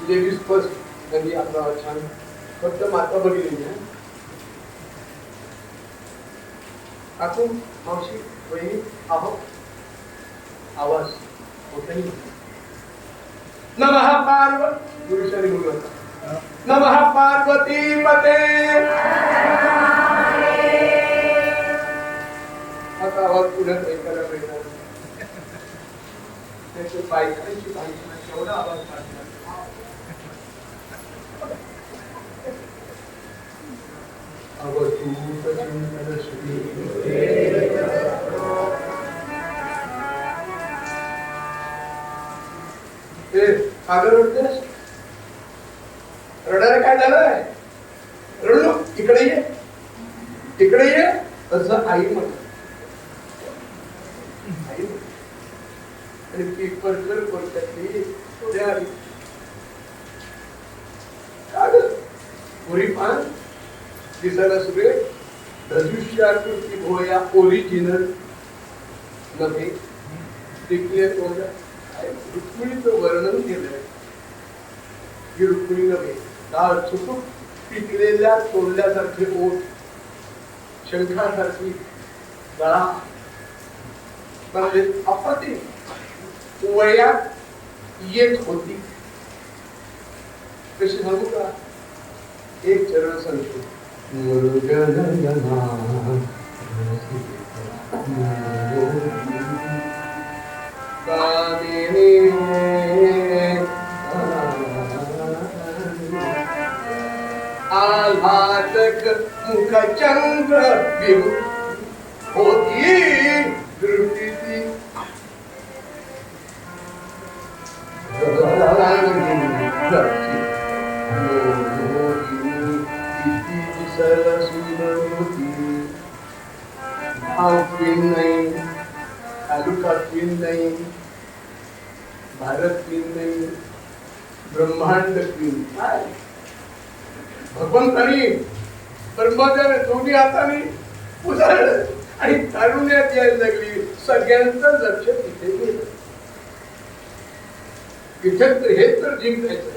लेडीज फर्स्ट त्यांनी आपला छान फक्त माता बघितली आहे, काकू मावशी वहिनी आहो आवाज मोठ्याने नमः पार्वती पुरुषाने बोलवता नमः पार्वती पते। आता आवाज पुण्यात ऐकायला मिळणार, त्याच्या बायकांची भाषा केवढा आवाज काढणार, अवधूत सुंदर श्री सागर रडतेस, रडायला काय झालंय, रडलो इकडे ये इकडे ये असं आई म्हणत, आई आणि पेपर कर कोणत्यातली पुरी पान दिसायला सुरे दृश्याकृती भोया ओरिजिनल नव्हे, टिकले तोंड रुक्मिणीचं वर्णन केलंय, ही रुक्मिणी नव्हे, डाळ चुटूक पिकलेल्या तोडल्यासारखे ओठ, शंखासारखी गळा, म्हणजे अपती वयात येत होती, कशी सांगू का, एक चरण सांगतो आल्हादक मुखचंद्र विभू होती दृष्टी नहीं, तालुका क्वीन नहीं, भारत क्वीन नहीं, ब्रह्मांड क्वीन, भगवंतानी ब्रह्मदेव दोन्ही हाताने उजाळलं आणि तारुण्यात यायला लागली, सगळ्यांचं लक्ष तिथे गेलं, इथे हे तर जिंकायचं,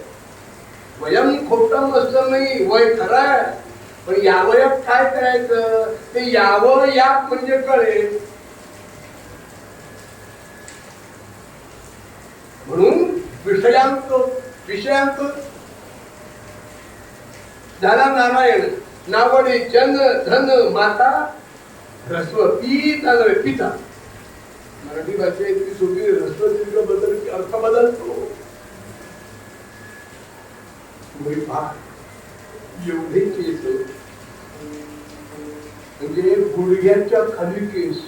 वयम खोटं असं नाही, वय खराय, पण यावयात काय करायचं ते यावं यात म्हणजे कळेल, म्हणून विषयांत झाला नारायण, नावडे जन धन माता ह्रस्व पिता नव्हे पिता, मराठी भाषा इतकी सोपी, ह्रस्व दीर्घ बदल अर्थ बदलतो, एवढे केस म्हणजे गुडघ्याच्या खाली केस,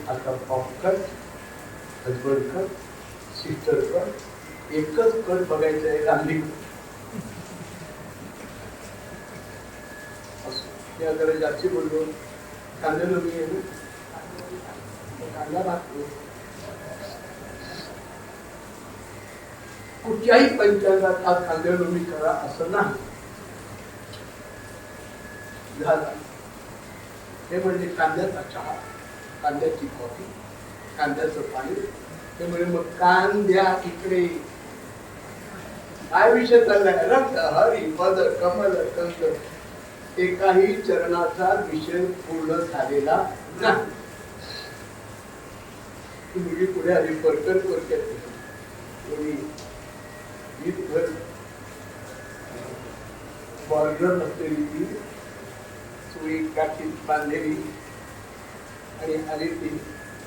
आता पॉपकट हजबंड कट सिस्टर कट एकच कट बघायचं आहे, गांधी या जरा जास्ती बोललो. कांदा लोणी आहे ना, कांदा भात कुठच्याही पंचांगात आज कांदा लोणी करा असं नाही. झालं हे म्हणजे कांद्याचा चहा, कांद्याची कॉफी, कांद्याचं पाणी. ते म्हणजे मग कांद्या इकडे काय विषय चाललाय? रक्त हरी पद कमल कंद, एकाही चरणाचा विषय पूर्ण झालेला नाही. मुलगी पुढे आली, परकर घर बॉर्डर असलेली ती सुई काठीत बांधलेली आणि आली ती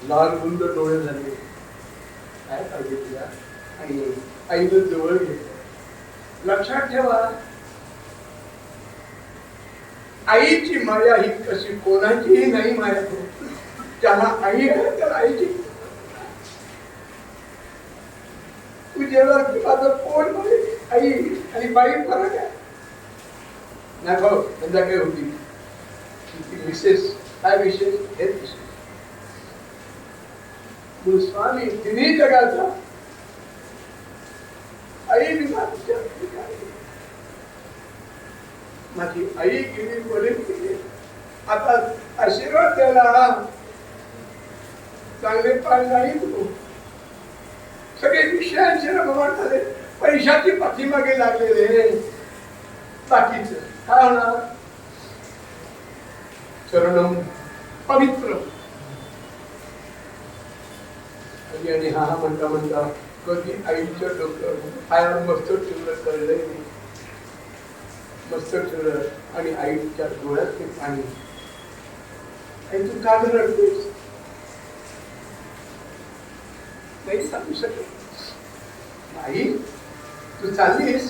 लाल गुंद डोळे झाले. काय पाहिजे तुला? आणि आईनं जवळ घेतलं. लक्षात ठेवा, आईची माया ही कशी कोणाचीही नाही माया. ज्याला आई आहे त्याला आईची. तू जेव्हा माझं पोट मध्ये आई आणि बाई फरक आहे ना. भाऊ त्यांचा काय होती विशेष, काय विशेष हेच विशेष. स्वामी तिन्ही जगाचा आई माझी आई गेली, वडील गेले. आता आशीर्वाद द्यायला चांगले पाय नाही. सगळे विषयांचे रममाण झाले, पैशाची पाठीमागे लागलेले. बाकीच काय होणार? चरणम पवित्र. आणि हा म्हणता म्हणता कधी आईच्या डोक्यावर पायावर मस्तक ठेवलं, कळलंय नाही. मस्तक ठेवलं आणि आईच्या डोळ्यात ते पाणी. आई तू का रडतेस? नाही सांगू शकत. आई तू चाललीस?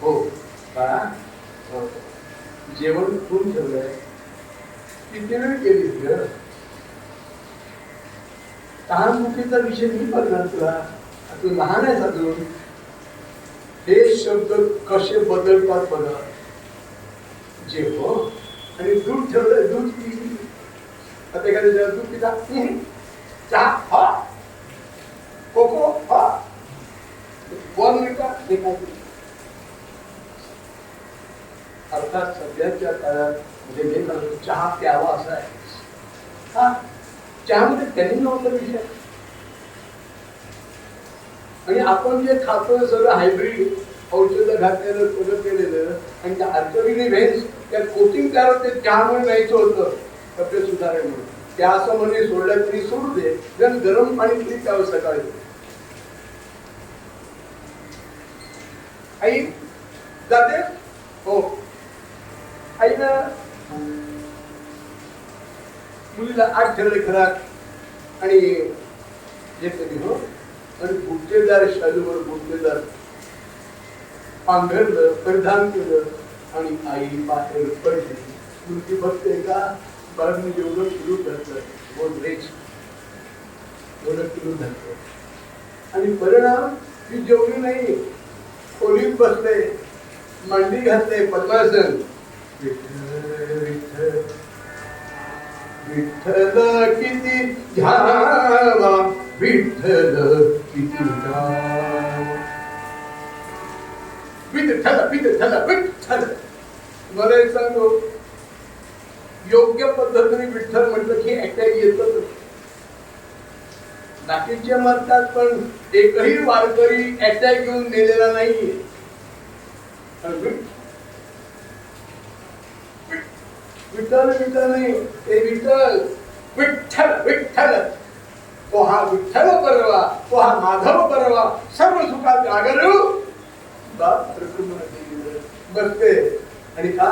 हो बाळा, जेवण कोण ठेवलंय? किती वेळ गेलीस ग? तहानभुकीचा विषय मी बघणार तुला. तू लहान आहेस अजून. हे शब्द कसे बदलतात बघा. जेव आणि दूध ठेवलंय, दूध पी. आता एखाद्या दूध पिता, चहा हा, कोको हा, बॉर्नव्हिटा हे काय. अर्थात सध्याच्या काळात म्हणजे चहा प्यावा असा आहे. हा चहामध्ये त्यांनी नव्हता विषय. आणि आपण जे खातो सगळं हायब्रिड औषध घातलेलं सगळं केलेलं आणि त्या अल्कली व्हेन्स त्या कोटिंग तयार होते. त्यामुळे न्यायचं होतं तब्येत सुधारे म्हणून. त्या असं म्हणजे सोडलं तरी सोडू दे, जर गरम पाणी तरी प्यावं सकाळी. आई जाते हो. आईला मुलीला आत ठेवले घरात आणि घेतली हो. आणि गुप्तेदार शालूवर गुप्तेदार पांघरलं, परिधान केलं आणि आई बाहेर पडली. मुलगी बघते का बाळांनी एवढं किलो धरलं, गोदरेज एवढं किलो धरलं. आणि परिणाम ती जेवली नाही, खोलीत बसले, मांडी घातले, पद्मासन. विठ्ठल विठ्ठल किती ध्यावा, विठ्ठल किती ध्यावा, विठ्ठल विठ्ठल विठ्ठल. मला एक सांगतो, योग्य पद्धतीने विठ्ठल म्हटलं की अटॅक येतच. बाकीचे म्हणतात पण एकही वारकरी अटॅक घेऊन नेलेला नाहीये. विठ्ठल विठ्ठल नाही, ते विठ्ठल विठ्ठल विठ्ठल. तो हा विठ्ठल बरवा, तो हा माधव बरवा, सर्व सुखात आगरू बसते. आणि का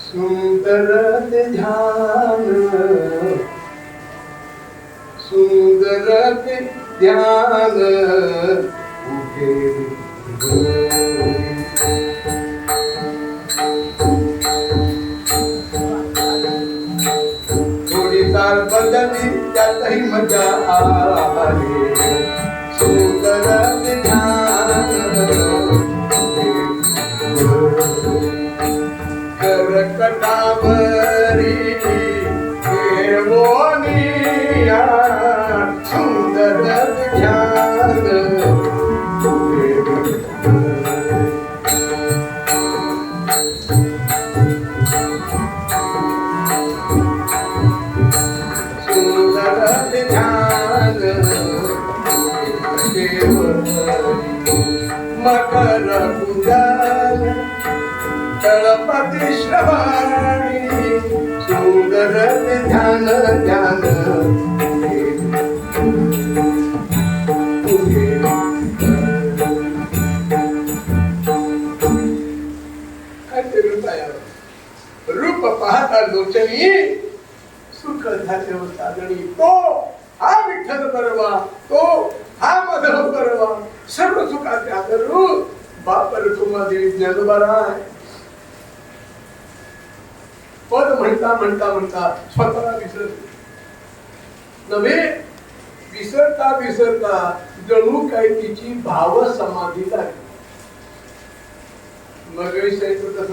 सुंदर ते ध्यान, सुंदर ते ध्यान उभे ताल बदली त्यातही मजा आली. सुंदर ध्यान मरकटावरी देवोनिया सुंदर ध्यान सुंदर ध्यान मकर कुंडल तळपती श्रवणी सुंदर ध्यान ध्यान रूप पाहता लोचनी सुख झाले साधणी तो हा विठ्ठल परवा तो हा माधव परवा सर्व सुखाचे आदरू बापर तुम्हाला ज्ञानोबारा पद म्हणता म्हणता म्हणता स्वतःला विसरते नव्हे विसरता विसरता जणू काही तिची भाव समाधी लागली मग तस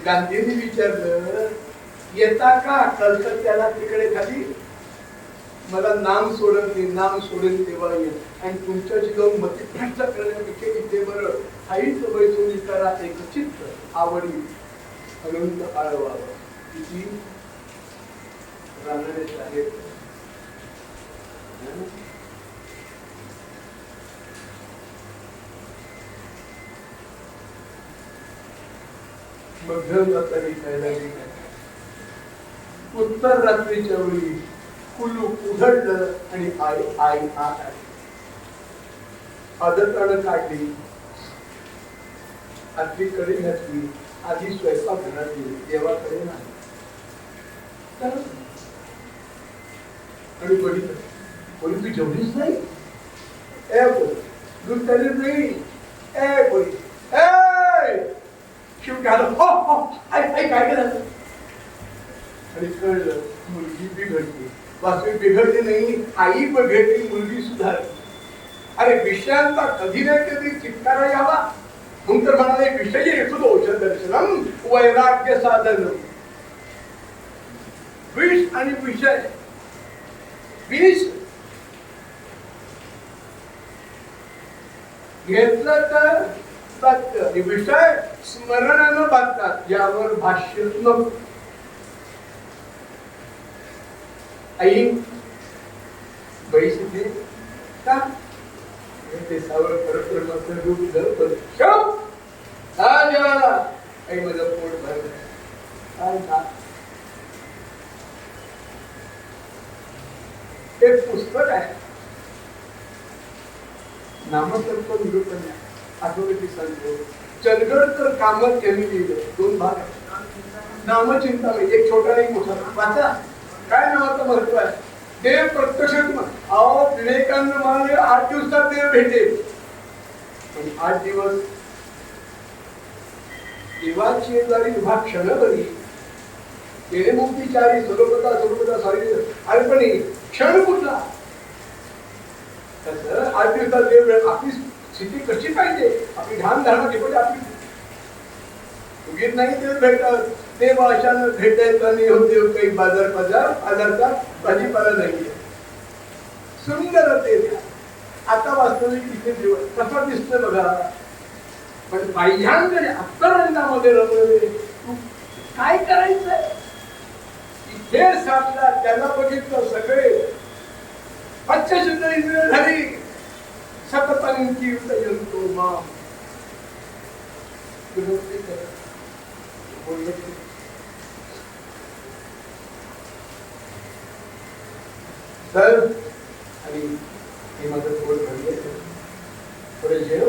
गांधींनी विचारलं येता का कळत त्याला तिकडे खाली मला नाम सोडून तेव्हा येईल आणि तुमच्याची जाऊन मतिभ्रष्ट करण्यापेक्षा इथे बरं हाईच बैसून करा एक चित्त आवडी अनंत आळवा किती राहणारे आहेत उत्तर रात्रीच्या वेळी कुलूप उघडलं आणि आई आई आत आली आदतानं काढली आधी कडे घातली आधी स्वयंपाक घातली देवाकडे नाही आणि बघितलं बोली तू जेवलीच नाही ए बोल दूध तरी नाही ए बोली ए शिव घाल हो हो आई आई काय केलं आणि कळलं मुलगी बिघडली वास्तविक बिघडली नाही आई बिघडली मुलगी सुधारली अरे विषयांचा कधी ना कधी चित्कारा यावा म्हणून तर म्हणाले विषय येतो औषध दर्शनम वैराग्य साधन विष आणि विषय विष घेतलं तर सत्य विषय स्मरणानं बांधतात यावर भाष्य नको आई बैसते का ते सावर परक्रमाचं रूप धरतं शव जेवायला आई माझं पोट भरलं काय खा एक पुस्तक आहे नामतर्क निरूपण आठवड्याची सांगतो चंदगडकर कामत यांनी लिहिलं 2 भाग आहेत नामचिंता एक छोटा एक मोठा वाचा काय नावाचं महत्व आहे देव प्रत्यक्ष अहो विवेकानंद म्हणाले 8 दिवसात देव भेटेल पण 8 दिवस देवाची येणारी विभाग क्षणभरी गेले मुक्तीचारी स्वरूपता सॉरी अल्पणी क्षण कुठला तसं 8 दिवसात देव आपली स्थिती कशी पाहिजे आपली ध्यान धारणा म्हणजे आपली उगीत नाही देव भेटत देव अशानं भेटायचं आणि देव काही बाजारचा भाजीपाला नाहीये सुंदर ते आता वास्तविक इथे देव कसा दिसतोय बघा पण बाह्यांकडे अत्तरंगामध्ये रमलेले तू काय करायचंय इथे साधला त्याला बघितलं सगळे पंचशुद्ध इंद्रिय झाली सततंकी युतयंतो माम तर आणि हे माझं पोट भरले थोडे जेव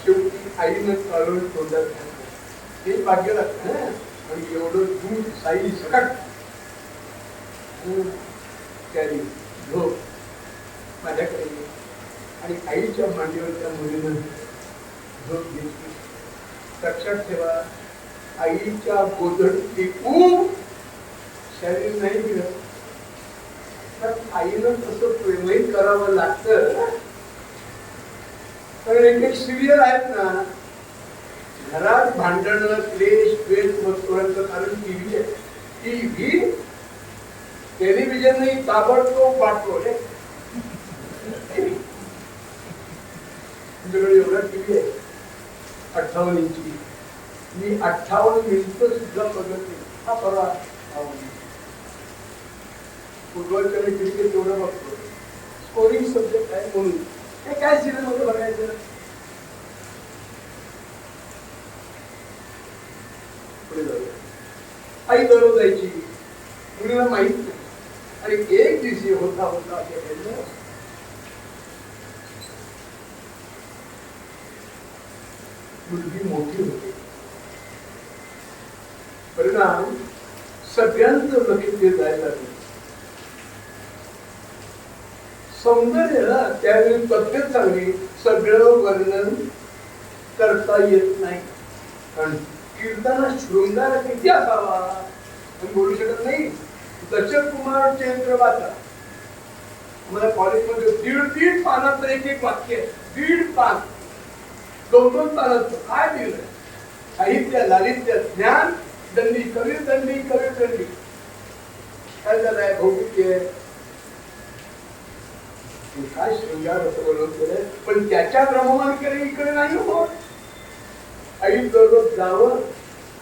शेवटी आईनं काढून तोंडात घातलं हे भाग्य लागतं आणि एवढं दूध साई सकट त्याने झोप माझ्याकडे आणि आईच्या मांडीवर त्या मुलीनं झोप घेतली लक्षात ठेवा आईच्या गोधड टिकून शरीर नाही मिळत तर आईनं तसं प्रेमही करावं लागतं कारण एक सिरियल आहेत ना घरात भांडण क्लेश द्वेष मजकुरांचं कारण टीव्ही आहे. टीव्ही टेलिव्हिजन नाही ताबडतोब वाटतो रे. तुमच्याकडे एवढा टीव्ही आहे 58 इंची. मी 58 मिनिटं सुद्धा बघत नाही. हा परवा फुटबॉलच्या क्रिकेट तेवढं बघतो. स्कोरिंग सब्जेक्ट आहे म्हणून हे काय सिरियल मध्ये बघायचं. आई दररोज जायची मुलीला माहित नाही. आणि एक दिवशी होता होता मुलगी मोठी होती. परिणाम सगळ्यांचं लक्ष ते जायला लागलं. सौंदर्य त्यावेळी पद्धत चांगली सगळं वर्णन करता येत नाही. कारण कीर्तनात शृंगार किती असावा आपण बोलू शकत नाही. दशरथ कुमार चंद्र वाचा मला कॉलेजमध्ये दीड पानाचं एक वाक्य, 1.5 पान 2 पानाचं काय दिलं. साहित्य लालित्य ज्ञान दंडी कवी दंडी काय झालंय भौतिक आहे काय शृंगार असं बोलून केलंय. पण त्याच्या रममानकडे इकडे नाही होत. आई दररोज जावं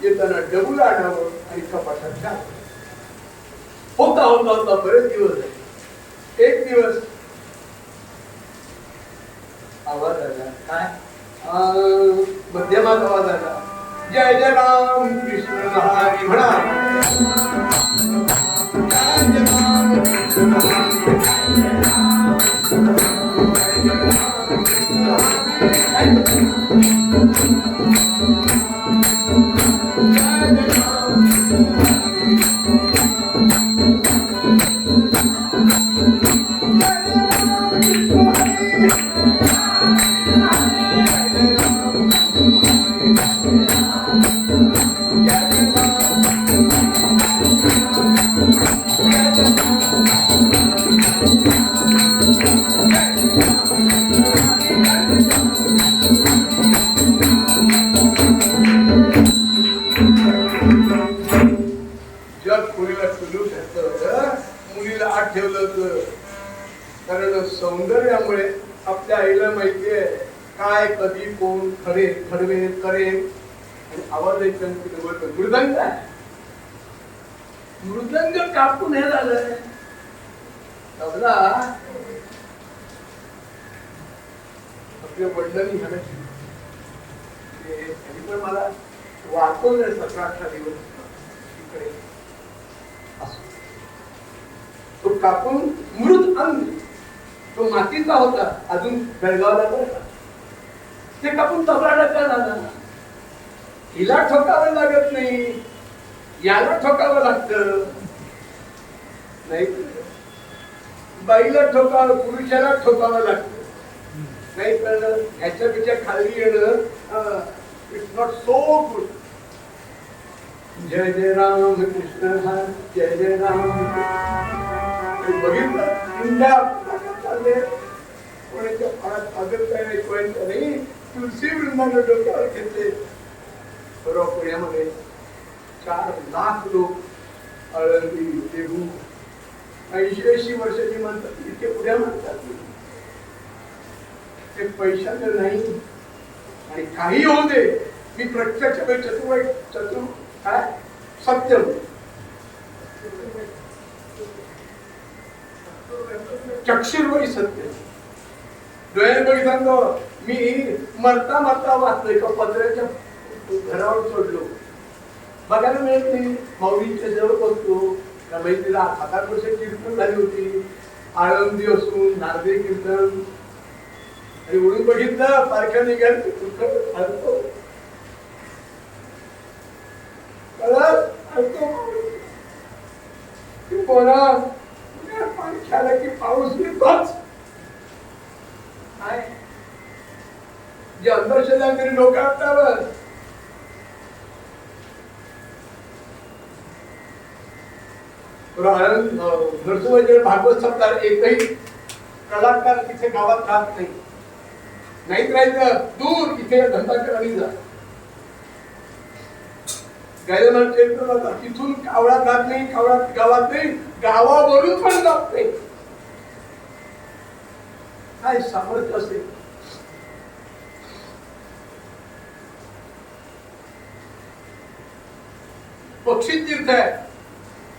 येताना डबूल आणावं आणि कपाटात घालावं. होता होता होता बरेच दिवस आहे. एक दिवस आवाज आला. काय मध्यमात आवाज आला. जय जय राम कृष्ण हरी म्हणा. जय जय राम कृष्ण हरी. मुलीला आत ठेवलं होतं. कारण सौंदर्यामुळे आपल्या आईला माहितीये काय कधी कोण खरे ठरवे करेल. आणि आवाज मृदंग मृदंग कापून हे झालंय. तबला आपल्या वडिलांनी घालायची पण मला वाचवलंय 17-18 दिवस इकडे. तो कापून मृत अंग तो मातीचा होता अजून बेळगावला बरं. ते कापून तबला डका झाला. हिला ठोकावं लागत नाही याला ठोकावं लागतं. नाही बाईला ठोकावं पुरुषाला ठोकावं लागतं. नाही तर ह्याच्यापेक्षा खाली येणं इट्स नॉट सो गुड. जय जय राम कृष्ण हरी जय जय राम. बघितलं इंडिया कोणाच्या फळात आदर नाही. तुलसी वृंदाने डोक्यावर घेतले. बरोबर पुण्यामध्ये 4 लाख लोक आळंदी देहू 80 वर्षाची म्हणतात इतके पुढ्या म्हणतात. ते पैशाचं नाही आणि काही होऊ दे. मी प्रत्यक्ष चतुर काय सत्यम चक्षुर्वरी सत्य डोळ्याने बघितलं. मी मरता मरता वाचलोय का पत्र्याच्या घरावर चढलो. बघायला मिळत नाही. माऊलींच्या जवळ बसतो का तिला 7-8 वर्ष कीर्तन झाली होती. आळंदी असून नारदे कीर्तन आणि उडून बघितलं पारख्या निघाल पारख्याला की पाऊस येतोच. जे अंधश्रद्धांकडे लोक आपल्यावर नरसोबाच्या भागवत सप्ताह एकही कलाकार तिथे गावात राहत नाही. नाहीत राहायचं दूर इथे धंदा करायला जा. गजानन चैत्र तिथून कावळा जात नाही, कावळा गावात नाही, गावावरून पण जात नाही. काय सामर्थ्य असेल. पक्षी तीर्थ आहे,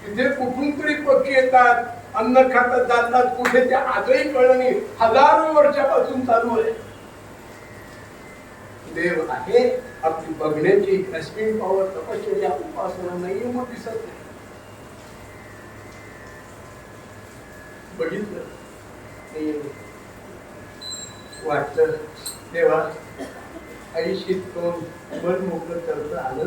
तिथे कुठून तरी पक्षी येतात, अन्न खातात, जातात, कुठे ते आजही कळलं नाही. हजारो वर्षापासून चालू आहे. देव आहे, आपली बघण्याची ग्रॅस्पिंग पॉवर, तपश्चर्या, उपासना नाहीये, मग दिसत नाही. बघितलं वाटलं तेव्हा आईशी तो मन मोकळं करत आलं.